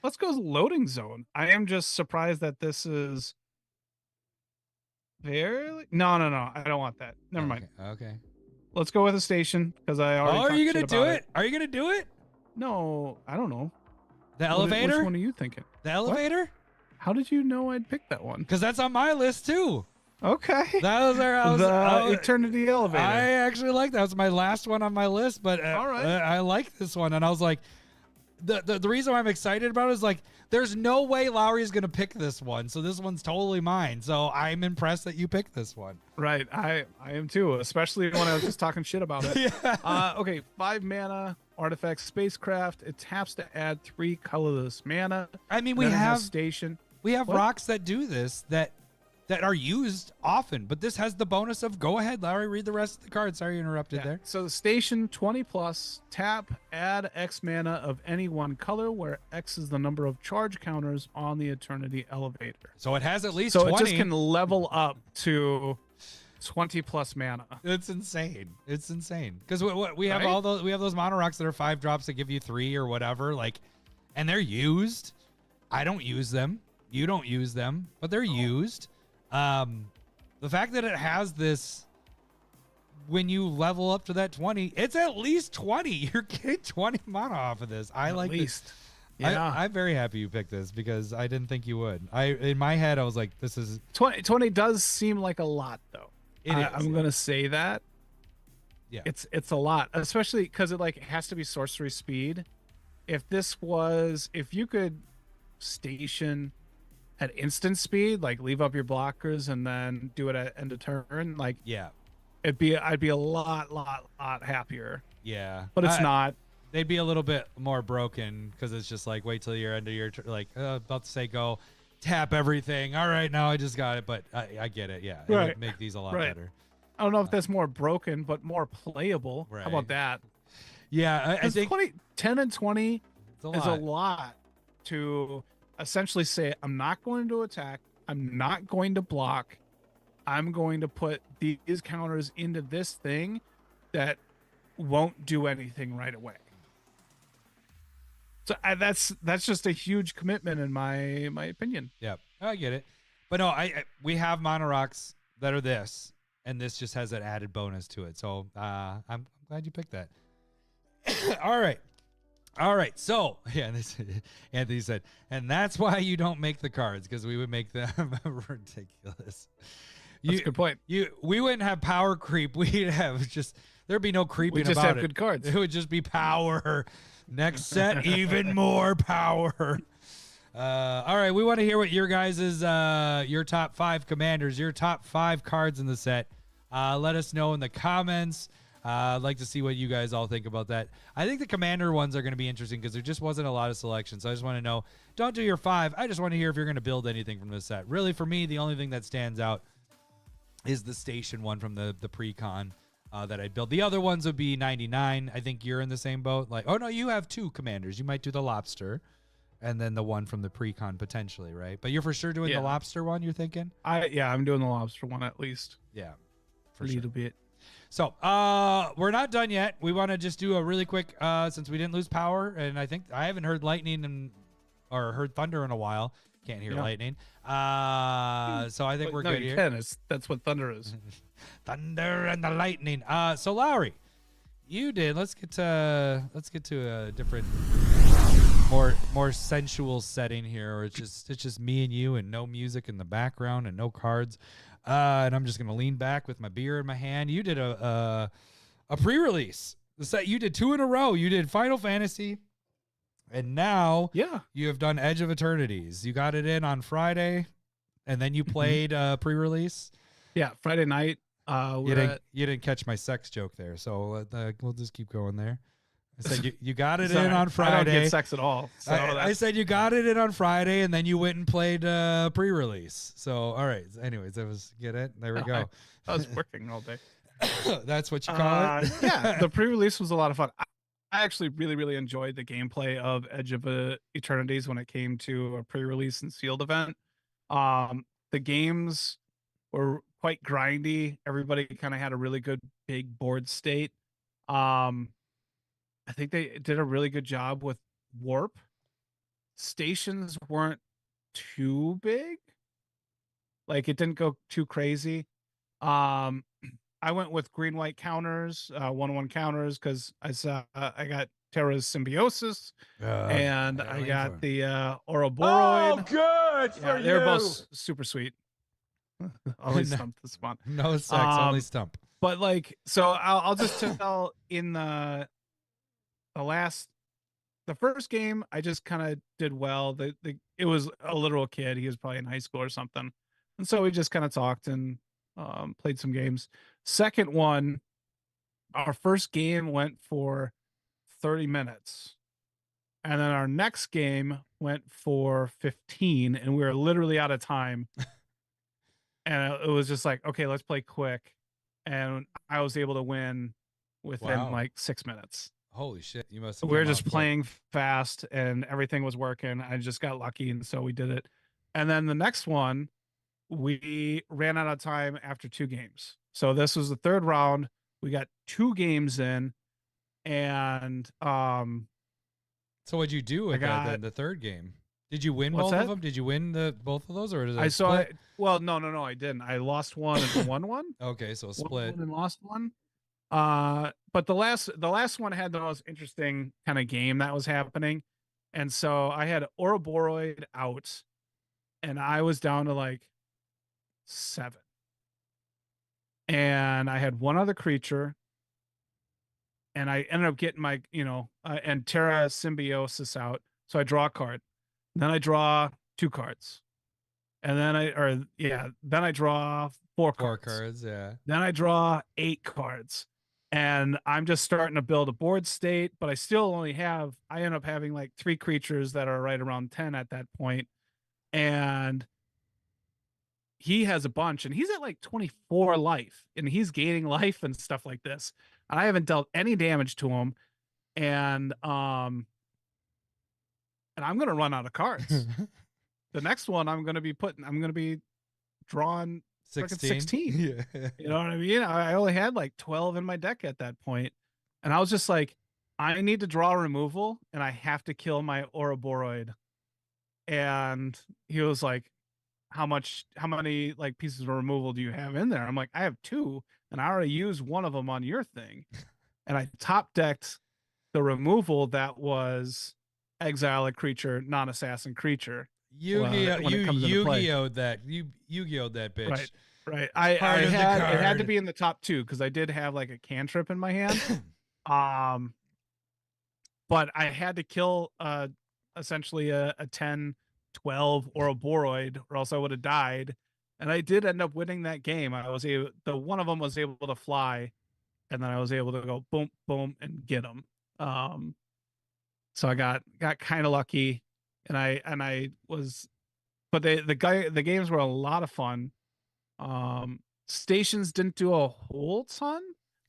[SPEAKER 4] Let's go loading zone. I am just surprised that this is barely. No. I don't want that. Never mind.
[SPEAKER 5] Okay.
[SPEAKER 4] Let's go with a station because I already.
[SPEAKER 5] Oh, are you gonna do it? Are you gonna do it?
[SPEAKER 4] No, I don't know.
[SPEAKER 5] The elevator?
[SPEAKER 4] Which one are you thinking?
[SPEAKER 5] The elevator?
[SPEAKER 4] What? How did you know I'd pick that one?
[SPEAKER 5] Because that's on my list too.
[SPEAKER 4] Okay.
[SPEAKER 5] That was
[SPEAKER 4] the Eternity Elevator.
[SPEAKER 5] I actually like that. That was my last one on my list, but
[SPEAKER 4] all right.
[SPEAKER 5] I like this one, and I was like. The reason why I'm excited about it is like there's no way Lowry's gonna pick this one, so this one's totally mine. So I'm impressed that you picked this one.
[SPEAKER 4] Right, I am too, especially when I was just talking shit about it. Yeah. Okay, 5 mana artifact spacecraft. It taps to add 3 colorless mana.
[SPEAKER 5] I mean, we have
[SPEAKER 4] station.
[SPEAKER 5] We have rocks that do this that are used often, but this has the bonus of go ahead, Lowry, read the rest of the cards. Sorry, you interrupted there.
[SPEAKER 4] So the station 20+, tap, add X mana of any one color, where X is the number of charge counters on the Eternity Elevator.
[SPEAKER 5] So it has at least
[SPEAKER 4] so
[SPEAKER 5] 20.
[SPEAKER 4] it just can level up to 20 plus mana.
[SPEAKER 5] It's insane. It's insane because we have
[SPEAKER 4] Right?
[SPEAKER 5] all those. We have those mono rocks that are 5 drops that give you 3 or whatever. Like, and they're used. I don't use them. You don't use them, but they're used. The fact that it has this, when you level up to that 20, it's at least 20. You're getting 20 mana off of this. I like
[SPEAKER 4] least.
[SPEAKER 5] this.
[SPEAKER 4] Yeah.
[SPEAKER 5] I'm very happy you picked this because I didn't think you would. In my head, I was like, this is
[SPEAKER 4] 20 does seem like a lot, though. I'm gonna say that.
[SPEAKER 5] Yeah.
[SPEAKER 4] It's a lot, especially because it like has to be sorcery speed. If you could station at instant speed, like leave up your blockers and then do it at end of turn, like
[SPEAKER 5] yeah.
[SPEAKER 4] I'd be a lot happier.
[SPEAKER 5] Yeah.
[SPEAKER 4] But it's not.
[SPEAKER 5] They'd be a little bit more broken because it's just like wait till your end of your like about to say go tap everything. All right, now I just got it, but I get it. Yeah, it would make these a lot better.
[SPEAKER 4] I don't know if that's more broken, but more playable.
[SPEAKER 5] Right.
[SPEAKER 4] How about that?
[SPEAKER 5] Yeah, I think
[SPEAKER 4] 10 and 20
[SPEAKER 5] is
[SPEAKER 4] a lot to essentially say I'm not going to attack, I'm not going to block, I'm going to put these counters into this thing that won't do anything right away. So that's just a huge commitment in my opinion.
[SPEAKER 5] Yeah, I get it. But no, we have mono rocks that are this, and this just has an added bonus to it. So I'm glad you picked that. All right. So yeah, Anthony said, and that's why you don't make the cards because we would make them ridiculous.
[SPEAKER 4] That's a good point.
[SPEAKER 5] We wouldn't have power creep. We'd have there'd be no creeping
[SPEAKER 4] We just
[SPEAKER 5] about
[SPEAKER 4] have
[SPEAKER 5] it.
[SPEAKER 4] good cards.
[SPEAKER 5] It would just be power. Next set, even more power. All right, we want to hear what your guys' your top 5 commanders, your top 5 cards in the set. Let us know in the comments. I'd like to see what you guys all think about that. I think the commander ones are going to be interesting because there just wasn't a lot of selection. So I just want to know, don't do your 5. I just want to hear if you're going to build anything from this set. Really, for me, the only thing that stands out is the station one from the pre-con. That I'd build. The other ones would be 99. I think you're in the same boat. Like, oh no, you have 2 commanders. You might do the lobster, and then the one from the pre-con potentially, right? But you're for sure doing the lobster one. You're thinking?
[SPEAKER 4] I'm doing the lobster one at least.
[SPEAKER 5] Yeah,
[SPEAKER 4] for a little bit.
[SPEAKER 5] So, we're not done yet. We want to just do a really quick, since we didn't lose power, and I think I haven't heard lightning or heard thunder in a you can't hear lightning. So I think we're good
[SPEAKER 4] you
[SPEAKER 5] here.
[SPEAKER 4] Can. That's what thunder is.
[SPEAKER 5] Thunder and the lightning. So Lowry, you did. Let's get to a different, more sensual setting here, or it's just me and you and no music in the background and no cards. And I'm just gonna lean back with my beer in my hand. You did a pre-release. The set you did 2 in a row. You did Final Fantasy, and now you have done Edge of Eternities. You got it in on Friday, and then you played pre-release.
[SPEAKER 4] Yeah, Friday night.
[SPEAKER 5] You didn't catch my sex joke there, so we'll just keep going there. I said you got it in on Friday.
[SPEAKER 4] I don't get sex at all. So
[SPEAKER 5] I said you got it in on Friday, and then you went and played pre-release. So all right. Anyways, get it. There we go.
[SPEAKER 4] I was working all day.
[SPEAKER 5] That's what you call it.
[SPEAKER 4] Yeah, the pre-release was a lot of fun. I actually really enjoyed the gameplay of Edge of Eternities when it came to a pre-release and sealed event. The games were quite grindy. Everybody kind of had a really good big board state. I think they did a really good job with warp. Stations weren't too big. Like it didn't go too crazy. I went with green-white counters, 1/1 counters, because I got Terra's Symbiosis, and I got the Ouroboros.
[SPEAKER 6] Oh, good for you.
[SPEAKER 4] They're both super sweet. Always stump the spawn.
[SPEAKER 5] No sex, only stump.
[SPEAKER 4] But like, so I'll just tell in the first game, I just kind of did well. It was a literal kid. He was probably in high school or something, and so we just kind of talked and played some games. Second one, our first game went for 30 minutes. And then our next game went for 15, and we were literally out of time. And it was just like, okay, let's play quick. And I was able to win within like 6 minutes.
[SPEAKER 5] Holy shit. You must have
[SPEAKER 4] We were just playing fast and everything was working. I just got lucky, and so we did it. And then the next one, we ran out of time after 2 games. So this was the third round. We got 2 games in, and
[SPEAKER 5] So what'd you do with the third game? Did you win both of them? Did you win both of those, or did it split?
[SPEAKER 4] Well, no, I didn't. I lost one and won one.
[SPEAKER 5] Okay, so a split.
[SPEAKER 4] Won and lost one. But the last one had the most interesting kind of game that was happening, and so I had Ouroboros out, and I was down to like 7, and I had one other creature, and I ended up getting my and Terra Symbiosis out, so I draw a card, then I draw 2 cards, and then I draw 4 cards.
[SPEAKER 5] 4 cards, yeah.
[SPEAKER 4] Then I draw 8 cards. And I'm just starting to build a board state, but I still only have, I end up having like 3 creatures that are right around 10 at that point. And he has a bunch, and he's at like 24 life, and he's gaining life and stuff like this. And I haven't dealt any damage to him. And I'm going to run out of cards. The next one I'm going to be drawing 16.
[SPEAKER 5] Yeah.
[SPEAKER 4] You know what I mean? I only had like 12 in my deck at that point, and I was just like, I need to draw removal, and I have to kill my Ouroboros. And he was like, how many like pieces of removal do you have in there? I'm like, I have 2, and I already used one of them on your thing. And I top decked the removal that was exile a creature, non-assassin creature.
[SPEAKER 5] Yu-Gi-Oh'd that. Yu-Gi-Oh'd that bitch.
[SPEAKER 4] Right. It had to be in the top 2 because I did have like a cantrip in my hand. But I had to kill essentially a 10, 12 or a Boroid, or else I would have died. And I did end up winning that game. One of them was able to fly, and then I was able to go boom, boom, and get him. So I got kind of lucky. And I was, but the games were a lot of fun. Stations didn't do a whole ton,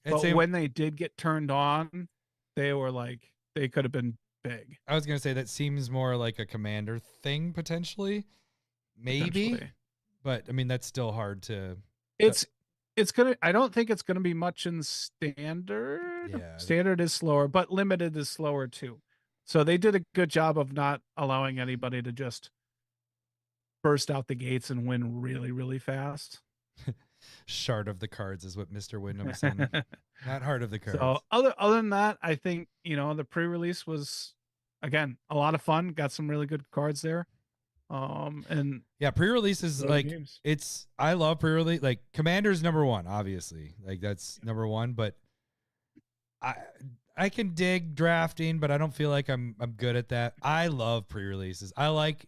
[SPEAKER 4] but when they did get turned on, they were like, they could have been big.
[SPEAKER 5] I was gonna say that seems more like a Commander thing potentially, maybe, but I mean that's still hard to.
[SPEAKER 4] I don't think it's gonna be much in standard.
[SPEAKER 5] Yeah.
[SPEAKER 4] Standard is slower, but limited is slower too. So they did a good job of not allowing anybody to just burst out the gates and win really, really fast.
[SPEAKER 5] Shard of the cards is what Mr. Wyndham said. Not heart of the cards.
[SPEAKER 4] So other than that, I think, the pre-release was, again, a lot of fun. Got some really good cards there. And
[SPEAKER 5] yeah, pre-release is like
[SPEAKER 4] games.
[SPEAKER 5] I love pre-release. Like Commander's number 1, obviously. Like that's number 1, but I can dig drafting, but I don't feel like I'm good at that. I love pre-releases. I like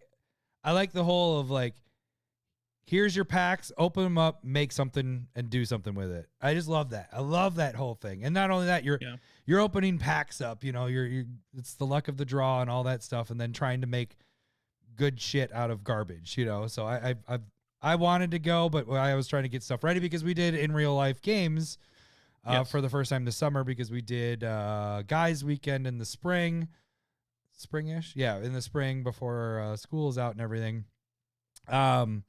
[SPEAKER 5] the whole of like, here's your packs, open them up, make something, and do something with it. I just love that. I love that whole thing. And not only that, you're opening packs up. It's the luck of the draw and all that stuff, and then trying to make good shit out of garbage. So I wanted to go, but I was trying to get stuff ready because we did in real life games. For the first time this summer, because we did guys weekend in the springish, in the spring before school is out and everything. So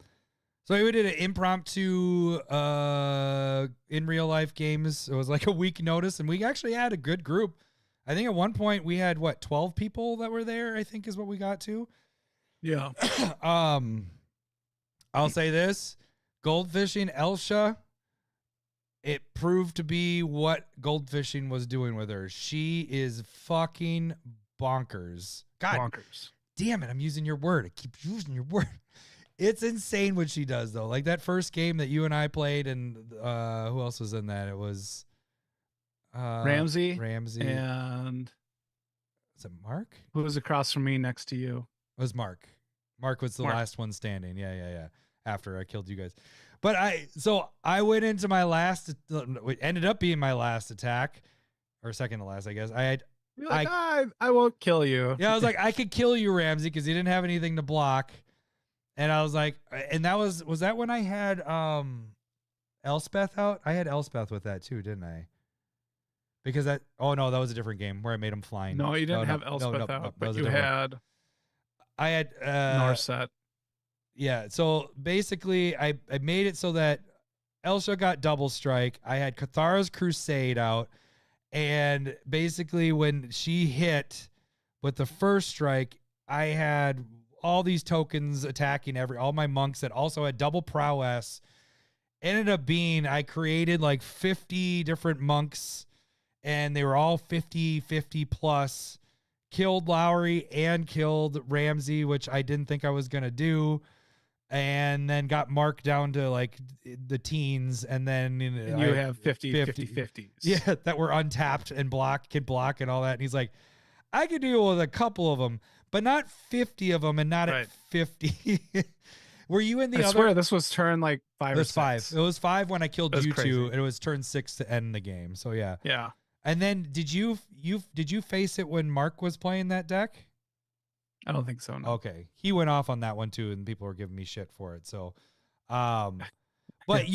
[SPEAKER 5] we did an impromptu in real life games. It was like a week notice, and we actually had a good group. I think at one point we had 12 people that were there, I think is what we got to.
[SPEAKER 4] Yeah.
[SPEAKER 5] I'll say this, goldfishing Elsha, it proved to be what goldfishing was doing with her. She is fucking bonkers. God
[SPEAKER 4] bonkers.
[SPEAKER 5] Damn it, I'm using your word. I keep using your word. It's insane what she does, though. Like that first game that you and I played, and who else was in that? It was
[SPEAKER 4] Ramsey.
[SPEAKER 5] And is it Mark?
[SPEAKER 4] Who was across from me next to you?
[SPEAKER 5] It was Mark. Mark was the last one standing. Yeah. After I killed you guys. But I went into my last, it ended up being my last attack, or second to last, I guess.
[SPEAKER 4] You're like, I won't kill you.
[SPEAKER 5] Yeah, I was like, I could kill you, Ramsey, because he didn't have anything to block. And I was like, and that was that when I had Elspeth out? I had Elspeth with that too, didn't I? Because that was a different game where I made him flying.
[SPEAKER 4] No, you didn't have Elspeth out, but you had.
[SPEAKER 5] I had
[SPEAKER 4] Narset.
[SPEAKER 5] Yeah, so basically I made it so that Elsha got double strike. I had Cathara's Crusade out. And basically when she hit with the first strike, I had all these tokens attacking all my monks that also had double prowess. Ended up being, I created like 50 different monks and they were all 50 plus. Killed Lowry and killed Ramsey, which I didn't think I was going to do. And then got Mark down to like the teens. And then
[SPEAKER 4] and you have 50-50-50s.
[SPEAKER 5] Yeah, that were untapped and could block and all that. And he's like, I could deal with a couple of them, but not 50 of them and not at 50. Were you in the other? I swear
[SPEAKER 4] this was turn like 5 or 6.
[SPEAKER 5] 5. It was 5 when I killed you
[SPEAKER 4] crazy.
[SPEAKER 5] 2. And it was turn 6 to end the game. So yeah.
[SPEAKER 4] Yeah.
[SPEAKER 5] And then did you face it when Mark was playing that deck?
[SPEAKER 4] I don't think so. No.
[SPEAKER 5] Okay. He went off on that one too, and people were giving me shit for it. So, but what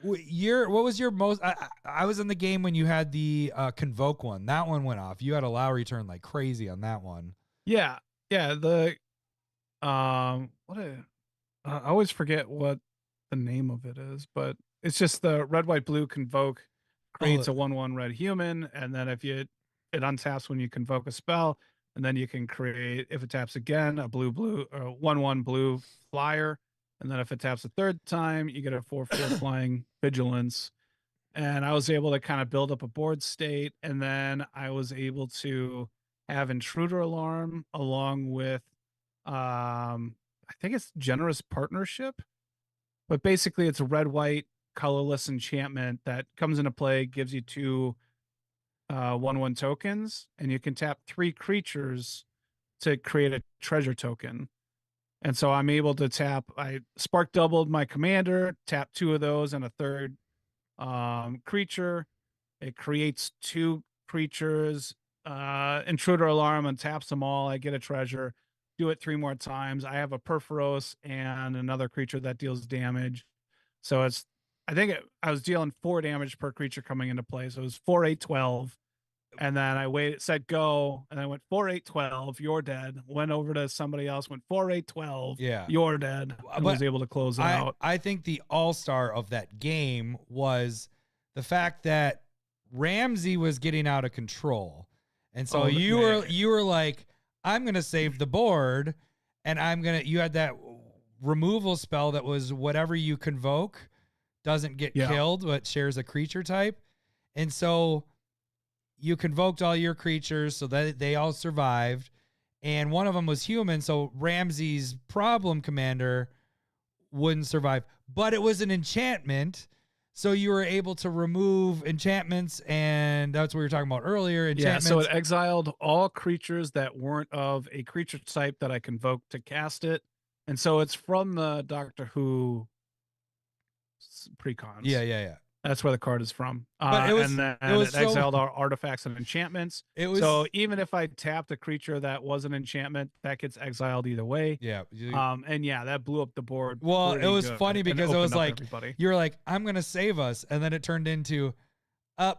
[SPEAKER 5] was your most, I was in the game when you had the Convoke one. That one went off. You had a Lowry turn like crazy on that one.
[SPEAKER 4] Yeah. Yeah. The, I always forget what the name of it is, but it's just the red, white, blue Convoke creates a 1/1 red human. And then if it untaps when you convoke a spell, and then you can create, if it taps again, a blue, or 1/1 blue flyer. And then if it taps a third time, you get a 4/4 flying vigilance. And I was able to kind of build up a board state. And then I was able to have intruder alarm along with, I think it's generous partnership, but basically it's a red, white, colorless enchantment that comes into play, gives you 2 1/1 tokens, and you can tap 3 creatures to create a treasure token. And so I'm able to I spark doubled my commander, tap 2 of those and a third creature. It creates 2 creatures, intruder alarm, and taps them all. I get a treasure, do it 3 more times. I have a Perforos and another creature that deals damage. So I was dealing 4 damage per creature coming into play. So it was 4, 8, 12. And then I said go, and I went 4, 8, 12. You're dead. Went over to somebody else, went 4, 8, 12.
[SPEAKER 5] Yeah.
[SPEAKER 4] You're dead. And was able to close it out.
[SPEAKER 5] I think the all-star of that game was the fact that Ramsey was getting out of control. And so you were like, I'm going to save the board, and you had that removal spell that was whatever you convoke doesn't get killed, but shares a creature type. And so you convoked all your creatures so that they all survived. And one of them was human. So Ramsey's problem commander wouldn't survive, but it was an enchantment. So you were able to remove enchantments. And that's what we were talking about earlier. Enchantments.
[SPEAKER 4] Yeah, so it exiled all creatures that weren't of a creature type that I convoked to cast it. And so it's from the Doctor Who precons.
[SPEAKER 5] Yeah.
[SPEAKER 4] That's where the card is from.
[SPEAKER 5] But
[SPEAKER 4] and then it exiled our artifacts and enchantments. So even if I tapped a creature that was an enchantment, that gets exiled either way.
[SPEAKER 5] Yeah.
[SPEAKER 4] And yeah, that blew up the board.
[SPEAKER 5] Well, it was funny because it was like,
[SPEAKER 4] everybody.
[SPEAKER 5] You're like, I'm going to save us. And then it turned into,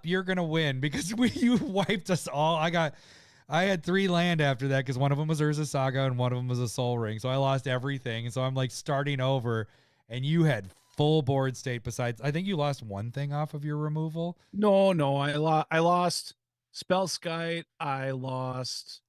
[SPEAKER 5] you're going to win because you wiped us all. I had 3 land after that because one of them was Urza Saga and one of them was a Soul Ring. So I lost everything. And so I'm like starting over, and you had full board state. Besides, I think you lost one thing off of your removal.
[SPEAKER 4] No, I lost Spellskite. I lost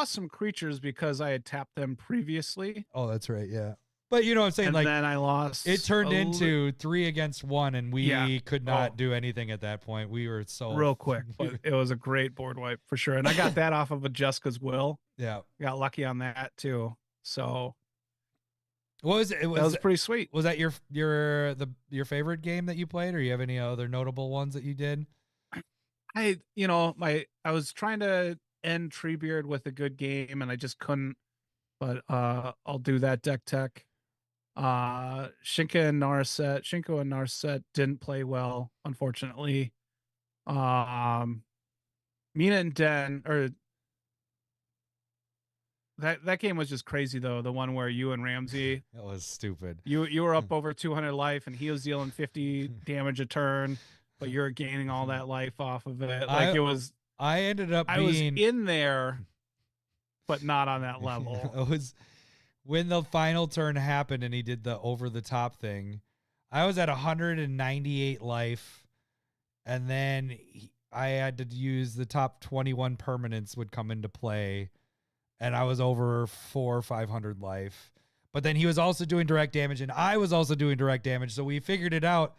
[SPEAKER 4] some creatures because I had tapped them previously.
[SPEAKER 5] Oh, that's right. Yeah. But you know what I'm saying?
[SPEAKER 4] And
[SPEAKER 5] like,
[SPEAKER 4] then I lost.
[SPEAKER 5] It turned into 3 against 1, and we could not do anything at that point. We were so
[SPEAKER 4] real quick, but it was a great board wipe for sure. And I got that off of a Jessica's Will.
[SPEAKER 5] Yeah.
[SPEAKER 4] Got lucky on that too. So
[SPEAKER 5] what was it?
[SPEAKER 4] That was pretty sweet.
[SPEAKER 5] Was that your favorite game that you played, or you have any other notable ones that you did?
[SPEAKER 4] I was trying to end Treebeard with a good game, and I just couldn't. But I'll do that deck tech. Shinko and Narset didn't play well, unfortunately. Mina and Den, or that game was just crazy though. The one where you and Ramsey,
[SPEAKER 5] that was stupid.
[SPEAKER 4] You were up over 200 life, and he was dealing 50 damage a turn, but you're gaining all that life off of it. Like
[SPEAKER 5] I ended up
[SPEAKER 4] I was in there, but not on that level.
[SPEAKER 5] It was when the final turn happened and he did the over the top thing. I was at 198 life, and then I had to use the top 21 permanents would come into play, and I was over 400 or 500 life. But then he was also doing direct damage, and I was also doing direct damage, so we figured it out.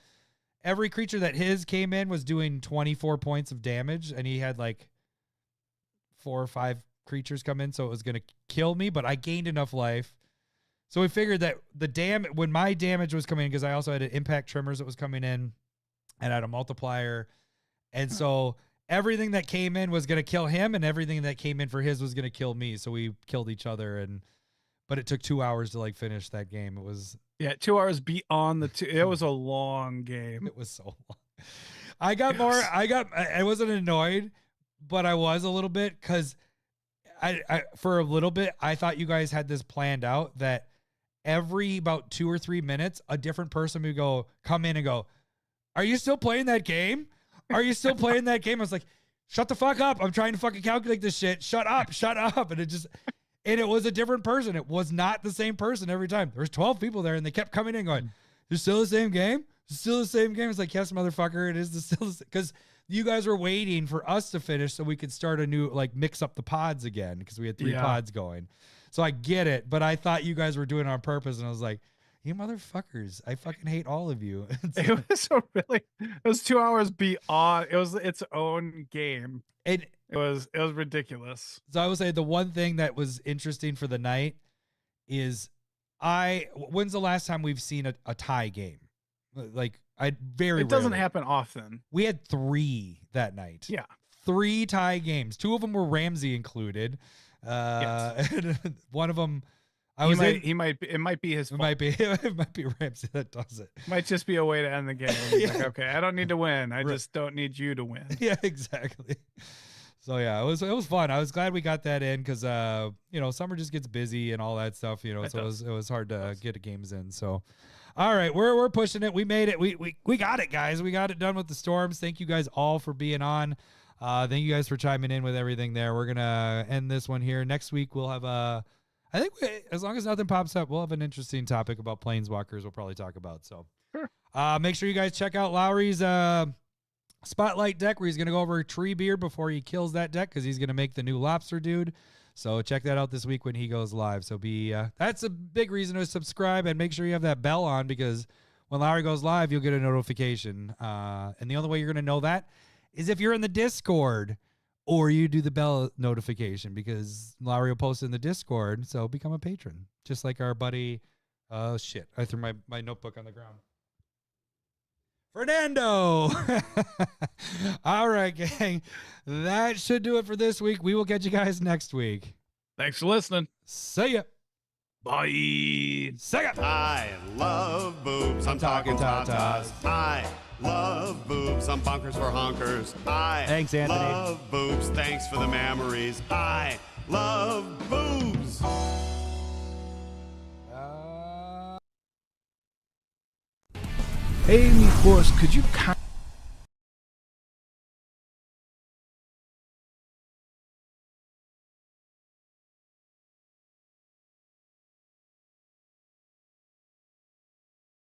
[SPEAKER 5] Every creature that his came in was doing 24 points of damage, and he had like 4 or 5 creatures come in, so it was going to kill me, but I gained enough life. So we figured that when my damage was coming in, because I also had an impact tremors that was coming in, and I had a multiplier, and so everything that came in was going to kill him, and everything that came in for his was going to kill me. So we killed each other, but it took 2 hours to like finish that game. It was
[SPEAKER 4] 2 hours beyond the two. It was a long game.
[SPEAKER 5] It was so long. I wasn't annoyed, but I was a little bit, because I for a little bit I thought you guys had this planned out that every about 2 or 3 minutes a different person would come in and go, "Are you still playing that game? Are you still playing that game?" I was like, "Shut the fuck up. I'm trying to fucking calculate this shit. Shut up. Shut up." And it was a different person. It was not the same person every time. There was 12 people there, and they kept coming in going, "It's still the same game? It's still the same game?" It's like, "Yes, motherfucker, it is still the same." Because you guys were waiting for us to finish so we could start a new, like, mix up the pods again, because we had 3 pods going. So I get it, but I thought you guys were doing it on purpose, and I was like, "You motherfuckers, I fucking hate all of you."
[SPEAKER 4] It was 2 hours beyond. It was its own game. It was ridiculous.
[SPEAKER 5] So I would say the one thing that was interesting for the night is when's the last time we've seen a tie game? Like, it
[SPEAKER 4] doesn't happen often.
[SPEAKER 5] We had 3 that night.
[SPEAKER 4] Yeah.
[SPEAKER 5] 3 tie games. 2 of them were Ramsey included.
[SPEAKER 4] Yes.
[SPEAKER 5] And one of them,
[SPEAKER 4] it might be his fault.
[SPEAKER 5] It might be Ramsey that does it.
[SPEAKER 4] Might just be a way to end the game.
[SPEAKER 5] Yeah.
[SPEAKER 4] Like, okay, I don't need to win. I just don't need you to win.
[SPEAKER 5] Yeah, exactly. So yeah, it was fun. I was glad we got that in, because summer just gets busy and all that stuff. It was hard to get the games in. So, all right, we're pushing it. We made it. We got it, guys. We got it done with the storms. Thank you guys all for being on. Thank you guys for chiming in with everything there. We're gonna end this one here. Next week we'll have I think as long as nothing pops up, we'll have an interesting topic about planeswalkers. We'll probably talk about. So, sure. Make sure you guys check out Lowry's Spotlight deck, where he's going to go over Treebeard before he kills that deck, because he's going to make the new Lobster Dude. So check that out this week when he goes live. So that's a big reason to subscribe, and make sure you have that bell on, because when Lowry goes live, you'll get a notification. And the only way you're going to know that is if you're in the Discord, or you do the bell notification, because Lowry will post in the Discord. So become a patron, just like our buddy. Oh shit! I threw my notebook on the ground. Fernando. All right, gang. That should do it for this week. We will catch you guys next week.
[SPEAKER 4] Thanks for listening.
[SPEAKER 5] See ya.
[SPEAKER 4] Bye.
[SPEAKER 5] See ya.
[SPEAKER 7] I love boobs. I'm talking tatas. I love boobs. I'm bonkers for honkers.
[SPEAKER 8] Thanks, Anthony.
[SPEAKER 7] Love boobs. Thanks for the memories. I love boobs.
[SPEAKER 4] Hey, mi boss, could you